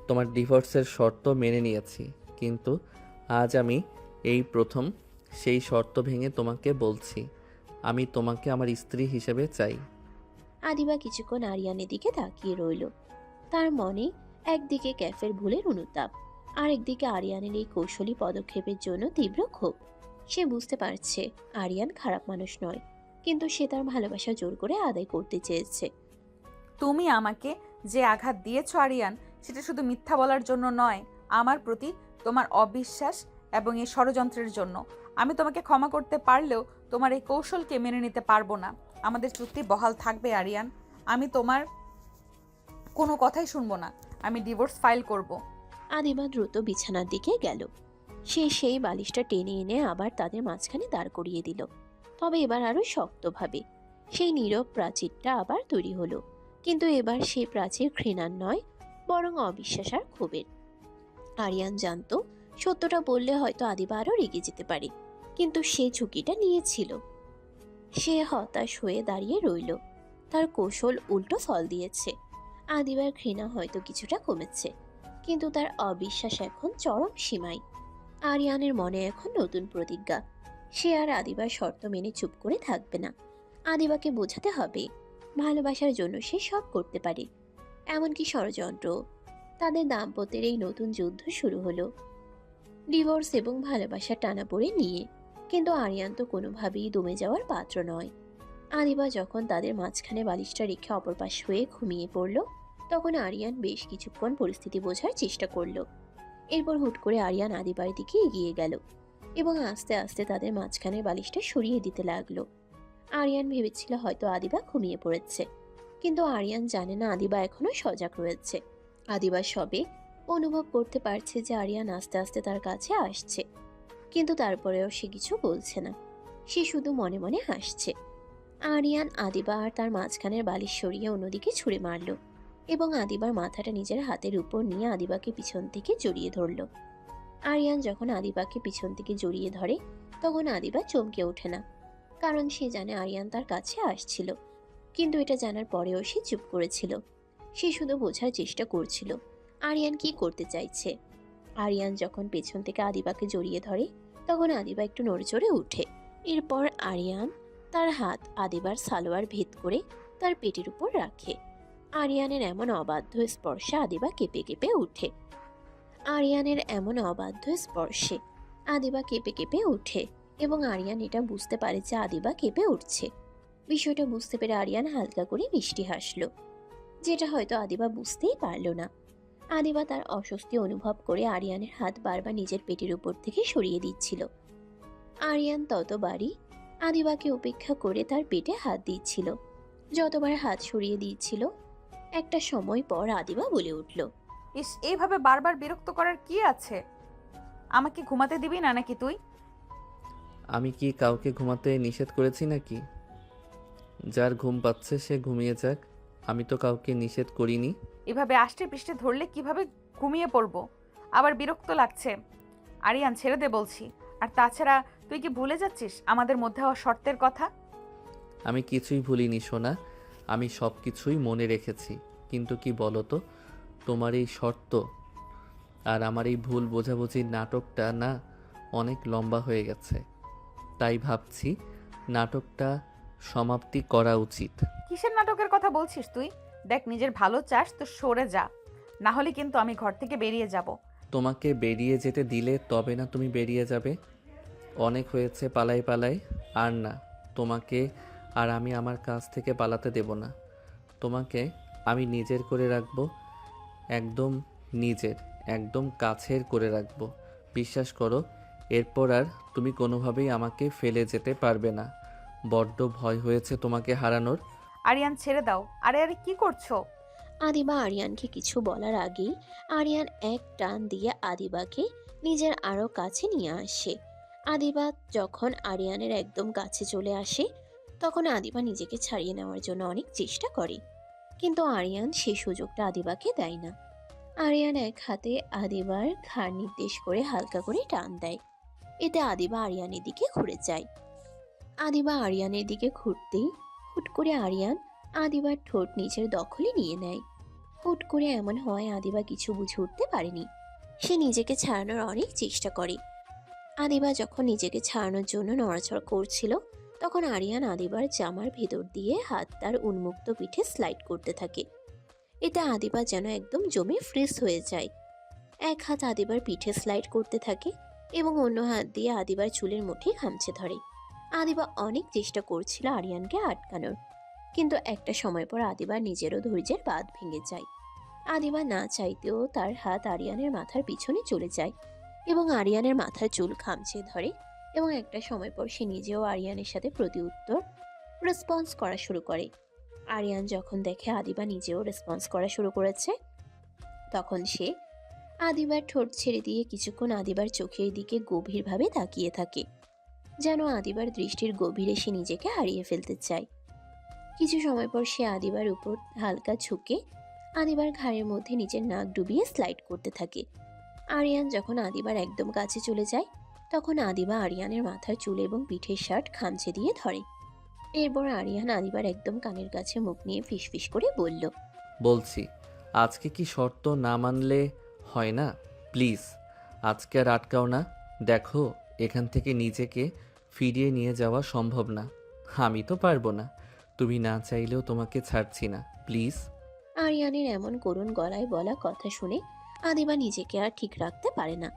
তোমার ডিভোর্সের শর্ত মেনে নিয়েছি, কিন্তু আজ আমি এই প্রথম সেই শর্ত ভেঙে তোমাকে বলছি, আমি তোমাকে আমার স্ত্রী হিসেবে চাই। আদিবা কিছুক্ষণ আরিয়ানের দিকে তাকিয়ে রইল। তার মনে একদিকে ক্যাফের ভুলের অনুতাপ, আর একদিকে আরিয়ানের এই কৌশলী পদক্ষেপের জন্য তীব্র ক্ষোভ। সে বুঝতে পারছে আরিয়ান খারাপ মানুষ নয়, কিন্তু সে তার ভালোবাসা জোর করে আদায় করতে চেয়েছে। তুমি আমাকে যে আঘাত দিয়েছো আরিয়ান, সেটা শুধু মিথ্যা বলার জন্য নয়, আমার প্রতি তোমার অবিশ্বাস এবং এই ষড়যন্ত্রের জন্য। আমি তোমাকে ক্ষমা করতে পারলেও তোমার এই কৌশলকে মেনে নিতে পারবো না। আমাদের চুক্তি বহাল থাকবে আরিয়ান। আমি তোমার কোনো কথাই শুনবো না। আমি ডিভোর্স ফাইল করব। আদিবা দ্রুত বিছানার দিকে গেল। সে সেই বালিশটা টেনে এনে আবার তাদের মাঝখানে দাঁড় করিয়ে দিল, তবে এবার আরো শক্তভাবে। সেই নীরব প্রাচীরটা আবার তৈরি হলো, কিন্তু এবার সেই প্রাচীর ঘৃণার নয়, বরং অবিশ্বাস আর ক্ষোভের। আরিয়ান জানতো সত্যটা বললে হয়তো আদিবা আরো রেগে যেতে পারে, কিন্তু সে ঝুঁকিটা নিয়েছিল। সে হতাশ হয়ে দাঁড়িয়ে রইল। তার কৌশল উল্টো ফল দিয়েছে। আদিবার ঘৃণা হয়তো কিছুটা কমেছে, কিন্তু তার অবিশ্বাস এখন চরম সীমায়। আরিয়ানের মনে এখন নতুন প্রতিজ্ঞা। সে আর আদিবার শর্ত মেনে চুপ করে থাকবে না। আদিবাকে বোঝাতে হবে ভালোবাসার জন্য সে সব করতে পারে, এমনকি ষড়যন্ত্র। তাদের দাম্পত্যের এই নতুন যুদ্ধ শুরু হলো ডিভোর্স এবং ভালোবাসার টানাপোড়ে নিয়ে। কিন্তু আরিয়ান তো কোনোভাবেই দমে যাওয়ার পাত্র নয়। আদিবা যখন তাদের মাঝখানে বালিশটা রেখে অপর পাশ হয়ে ঘুমিয়ে পড়ল, তখন আরিয়ান বেশ কিছুক্ষণ পরিস্থিতি বোঝার চেষ্টা করলো। এরপর হুট করে আরিয়ান আদিবার দিকে এগিয়ে গেল এবং আস্তে আস্তে তাদের মাঝখানে বালিশটা সরিয়ে দিতে লাগলো। আরিয়ান ভেবেছিল হয়তো আদিবা ঘুমিয়ে পড়েছে, কিন্তু আরিয়ান জানে না আদিবা এখনো সজাগ রয়েছে। আদিবা সবে অনুভব করতে পারছে যে আরিয়ান আস্তে আস্তে তার কাছে আসছে, কিন্তু তারপরেও সে কিছু বলছে না। সে শুধু মনে মনে হাসছে। আরিয়ান আদিবা আর তার মাঝখানের বালিশ সরিয়ে অন্যদিকে ছুঁড়ে মারল এবং আদিবার মাথাটা নিজের হাতের উপর নিয়ে আদিবাকে পিছন থেকে জড়িয়ে ধরল। আরিয়ান যখন আদিবাকে পিছন থেকে জড়িয়ে ধরে, তখন আদিবা চমকে ওঠে না, কারণ সে জানে আরিয়ান তার কাছে আসছিল। কিন্তু এটা জানার পরেও সে চুপ করেছিল। সে শুধু বোঝার চেষ্টা করছিল আরিয়ান কি করতে চাইছে। আরিয়ান যখন পেছন থেকে আদিবাকে জড়িয়ে ধরে, তখন আদিবা একটু নড়চড়ে উঠে। এরপর আরিয়ান তার হাত আদিবার সালোয়ার ভেদ করে তার পেটের উপর রাখে। আরিয়ানের এমন অবাধ্য স্পর্শে আদিবা কেঁপে কেঁপে উঠে। আরিয়ানের এমন অবাধ্য স্পর্শে আদিবা কেঁপে কেঁপে উঠে এবং আরিয়ান এটা বুঝতে পারে যে আদিবা কেঁপে উঠছে। বিষয়টা বুঝতে পেরে আরিয়ান হালকা করে মিষ্টি হাসলো, যেটা হয়তো আদিবা বুঝতেই পারল না। আদিবা তার অস্বস্তি অনুভব করে আরিয়ানের হাত বারবার নিজের পেটের উপর থেকে সরিয়ে দিচ্ছিল। আরিয়ান ততবারই আদিবাকে উপেক্ষা করে তার পেটে হাত দিচ্ছিল। যতবার হাত সরিয়ে দিচ্ছিল, একটা সময় পর আদিবা বলে উঠল, ইস, এইভাবে বারবার বিরক্ত করার কি আছে? আমাকে ঘুমাতে দিবি না নাকি তুই? আমি কি কাউকে ঘুমাতে নিষেধ করেছি নাকি? যার ঘুম পাচ্ছে সে ঘুমিয়ে যাক, আমি তো কাউকে নিষেধ করিনি। এভাবে আষ্টে পৃষ্ঠে ধরলে কিভাবে ঘুমিয়ে পড়বো? আবার বিরক্ত লাগছে। আরিয়ান, ছেড়ে দে বলছি। আর তাছাড়া তুই কি ভুলে যাচ্ছিস আমাদের মধ্যে হওয়া শর্তের কথা? আমি কিছুই ভুলিনি সোনা, আমি সব কিছুই মনে রেখেছি। কিন্তু কি বলো তো, তোমার এই শর্ত আর আমার এই ভুল বোঝাবুঝির নাটকটা না অনেক লম্বা হয়ে গেছে। তাই ভাবছি নাটকটা সমাপ্তি করা উচিত। কিসের নাটকের কথা বলছিস তুই? দেখ, নিজের ভালো চাস তো সরে যা, না হলে কিন্তু আমি ঘর থেকে বেরিয়ে যাব। তোমাকে বেরিয়ে যেতে দিলে তবে না তুমি বেরিয়ে যাবে। অনেক হয়েছে পালাই পালাই, আর না। তোমাকে আর আমি আমার কাছ থেকে পালাতে দেব না। তোমাকে আমি নিজের করে রাখবো, একদম নিজের, একদম কাছের করে রাখবো। বিশ্বাস করো, এরপর আর তুমি কোনোভাবেই আমাকে ফেলে যেতে পারবে না। বড্ড ভয় হয়েছে তোমাকে হারানোর। আরিয়ান, ছেড়ে দাও। আরে আরে, কি করছো? আদিবা আরিয়ানকে কিছু বলার আগেই আরিয়ান এক টান দিয়ে আদিবাকে নিজের আরো কাছে নিয়ে আসে। আদিবা যখন আরিয়ানের একদম কাছে চলে আসে তখন আদিবা নিজেকে ছাড়িয়ে নেওয়ার জন্য অনেক চেষ্টা করে, কিন্তু আরিয়ান সেই সুযোগটা আদিবাকে দেয় না। আরিয়ান এক হাতে আদিবার ঘাড় নির্দেশ করে হালকা করে টান দেয়। এতে আদিবা আরিয়ানের দিকে ঘুরে যায়। আদিবা আরিয়ানের দিকে ঘুরতেই হুট করে আরিয়ান আদিবার ঠোঁট নিজের দখলে নিয়ে নেয়। হুট করে এমন হয় আদিবা কিছু বুঝে উঠতে পারেনি। সে নিজেকে ছাড়ানোর অনেক চেষ্টা করে। আদিবা যখন নিজেকে ছাড়ানোর জন্য নড়াচড়া করছিল তখন আরিয়ান আদিবার জামার ভেতর দিয়ে হাত তার উন্মুক্ত পিঠে স্লাইড করতে থাকে। এতে আদিবা যেন একদম জমে ফ্রিজ হয়ে যায়। এক হাত আদিবার পিঠে স্লাইড করতে থাকে এবং অন্য হাত দিয়ে আদিবার চুলের মুঠি খামচে ধরে। আদিবা অনেক চেষ্টা করছিল আরিয়ানকে আটকানোর, কিন্তু একটা সময় পর আদিবার নিজেরও ধৈর্যের বাঁধ ভেঙে যায়। আদিবা না চাইতেও তার হাত আরিয়ানের মাথার পিছনে চলে যায় এবং আরিয়ানের মাথার চুল খামচে ধরে, এবং একটা সময় পর সে নিজেও আরিয়ানের সাথে প্রতিউত্তর রেসপন্স করা শুরু করে। আরিয়ান যখন দেখে আদিবা নিজেও রেসপন্স করা শুরু করেছে তখন সে আদিবার ঠোঁট ছেড়ে দিয়ে কিছুক্ষণ আদিবার চোখের দিকে গভীরভাবে তাকিয়ে থাকে, যেন আদিবার দৃষ্টির গভীরে সে নিজেকে হারিয়ে ফেলতে চায়। কিছু সময় পর সে আদিবার উপর হালকা ঝুঁকে আদিবার ঘাড়ের মধ্যে নিজের নাক ডুবিয়ে স্লাইড করতে থাকে। আরিয়ান যখন আদিবার একদম কাছে চলে যায় তখন আদিবা আরিয়ানের মাথার চুল এবং পিঠের শার্ট খামচে দিয়ে ধরে। এরপর আরিয়ান আদিবার একদম কানের কাছে মুখ নিয়ে ফিসফিস করে বলল, বলছি আজকে কি শর্ত না মানলে হয় না? প্লিজ আজকে আর আটকাও না। দেখো এখান থেকে নিজেকে ফিরিয়ে নিয়ে যাওয়া সম্ভব না। আমি তো পারবো না, তুমি না চাইলেও তোমাকে ছাড়ছি না, প্লিজ। আরিয়ানের এমন করুণ গলায় বলা কথা শুনে আদিবা নিজেকে আর ঠিক রাখতে পারে না।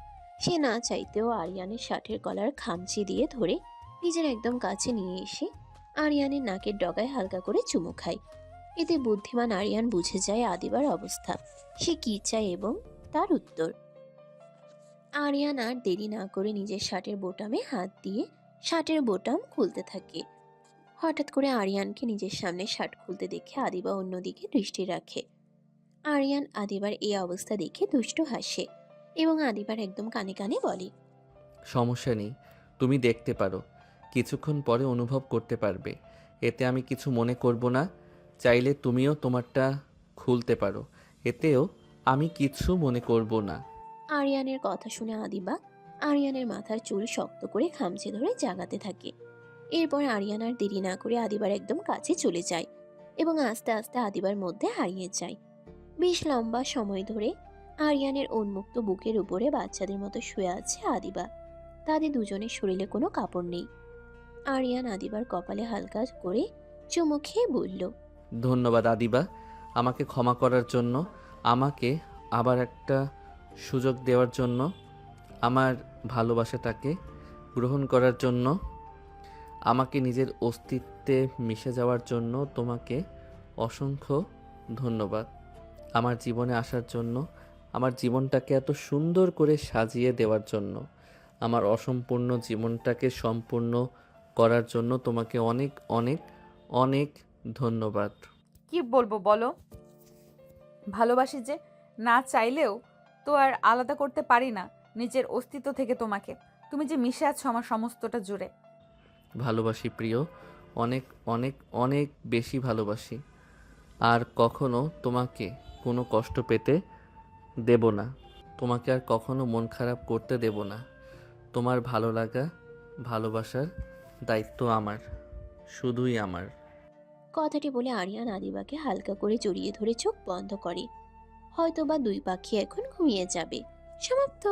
সে না চাইতেও আরিয়ানের শার্টের কলার খামচি দিয়ে ধরে নিজের একদম কাছে নিয়ে এসে আরিয়ানের নাকের ডগায় হালকা করে চুমু খায়। এতে বুদ্ধিমান আরিয়ান বুঝে যায় আদিবার অবস্থা, সে কি চায় এবং তার উত্তর। আরিয়ান আর দেরি না করে নিজের শার্টের বোতামে হাত দিয়ে শার্টের বোতাম খুলতে থাকে। হঠাৎ করে আরিয়ানকে নিজের সামনে শার্ট খুলতে দেখে আদিবা অন্যদিকে দৃষ্টি রাখে। আরিয়ান আদিবার এই অবস্থা দেখে দুষ্টু হাসে এবং আদিবার একদম কানে কানে বলে, সমস্যা নেই, তুমি দেখতে পারো, কিছুক্ষণ পরে অনুভব করতে পারবে, এতে আমি কিছু মনে করব না। চাইলে তুমিও তোমারটা খুলতে পারো, এতেও আমি কিছু মনে করব না। আরিয়ানের কথা শুনে আদিবা আরিয়ানের মাথার চুল শক্ত করে খামচে ধরে জাগাতে থাকে। এরপর আরিয়ান আর দেরি না করে আদিবার একদম কাছে চলে যায় এবং আস্তে আস্তে আদিবার মধ্যে হারিয়ে যায়। বেশ লম্বা সময় ধরে আরিয়ানের উন্মুক্ত বুকের উপরে বাচ্চাদের মতো শুয়ে আছে আদিবা। তাদের দুজনের শরীরে কোনো কাপড় নেই। আরিয়ান আদিবার কপালে হালকা করে চুমু খেয়ে বলল, ধন্যবাদ আদিবা, আমাকে ক্ষমা করার জন্য, আমাকে আবার একটা সুযোগ দেওয়ার জন্য, আমার ভালোবাসাটাকে গ্রহণ করার জন্য, আমাকে নিজের অস্তিত্বে মিশে যাওয়ার জন্য তোমাকে অসংখ্য ধন্যবাদ। আমার জীবনে আসার জন্য, আমার জীবনটাকে এত সুন্দর করে সাজিয়ে দেওয়ার জন্য, আমার অসম্পূর্ণ জীবনটাকে সম্পূর্ণ করার জন্য তোমাকে অনেক অনেক অনেক ধন্যবাদ। কি বলবো বলো? ভালোবাসি যে, না চাইলেও তো আর আলাদা করতে পারি না নিজের অস্তিত্ব থেকে তোমাকে। তুমি যে মিশে আছো আমার সমস্তটা জুড়ে। ভালোবাসি প্রিয়, অনেক অনেক অনেক বেশি ভালোবাসি। আর কখনো তোমাকে কোনো কষ্ট পেতে দেব না, তোমাকে আর কখনো মন খারাপ করতে দেব না। তোমার ভালো লাগা, ভালোবাসার দায়িত্ব আমার, শুধুই আমার। কথাটি বলে আরিয়ান আদিবাকে হালকা করে জড়িয়ে ধরে চোখ বন্ধ করে। হয়তোবা দুই পাখি এখন ঘুমিয়ে যাবে। সমাপ্ত।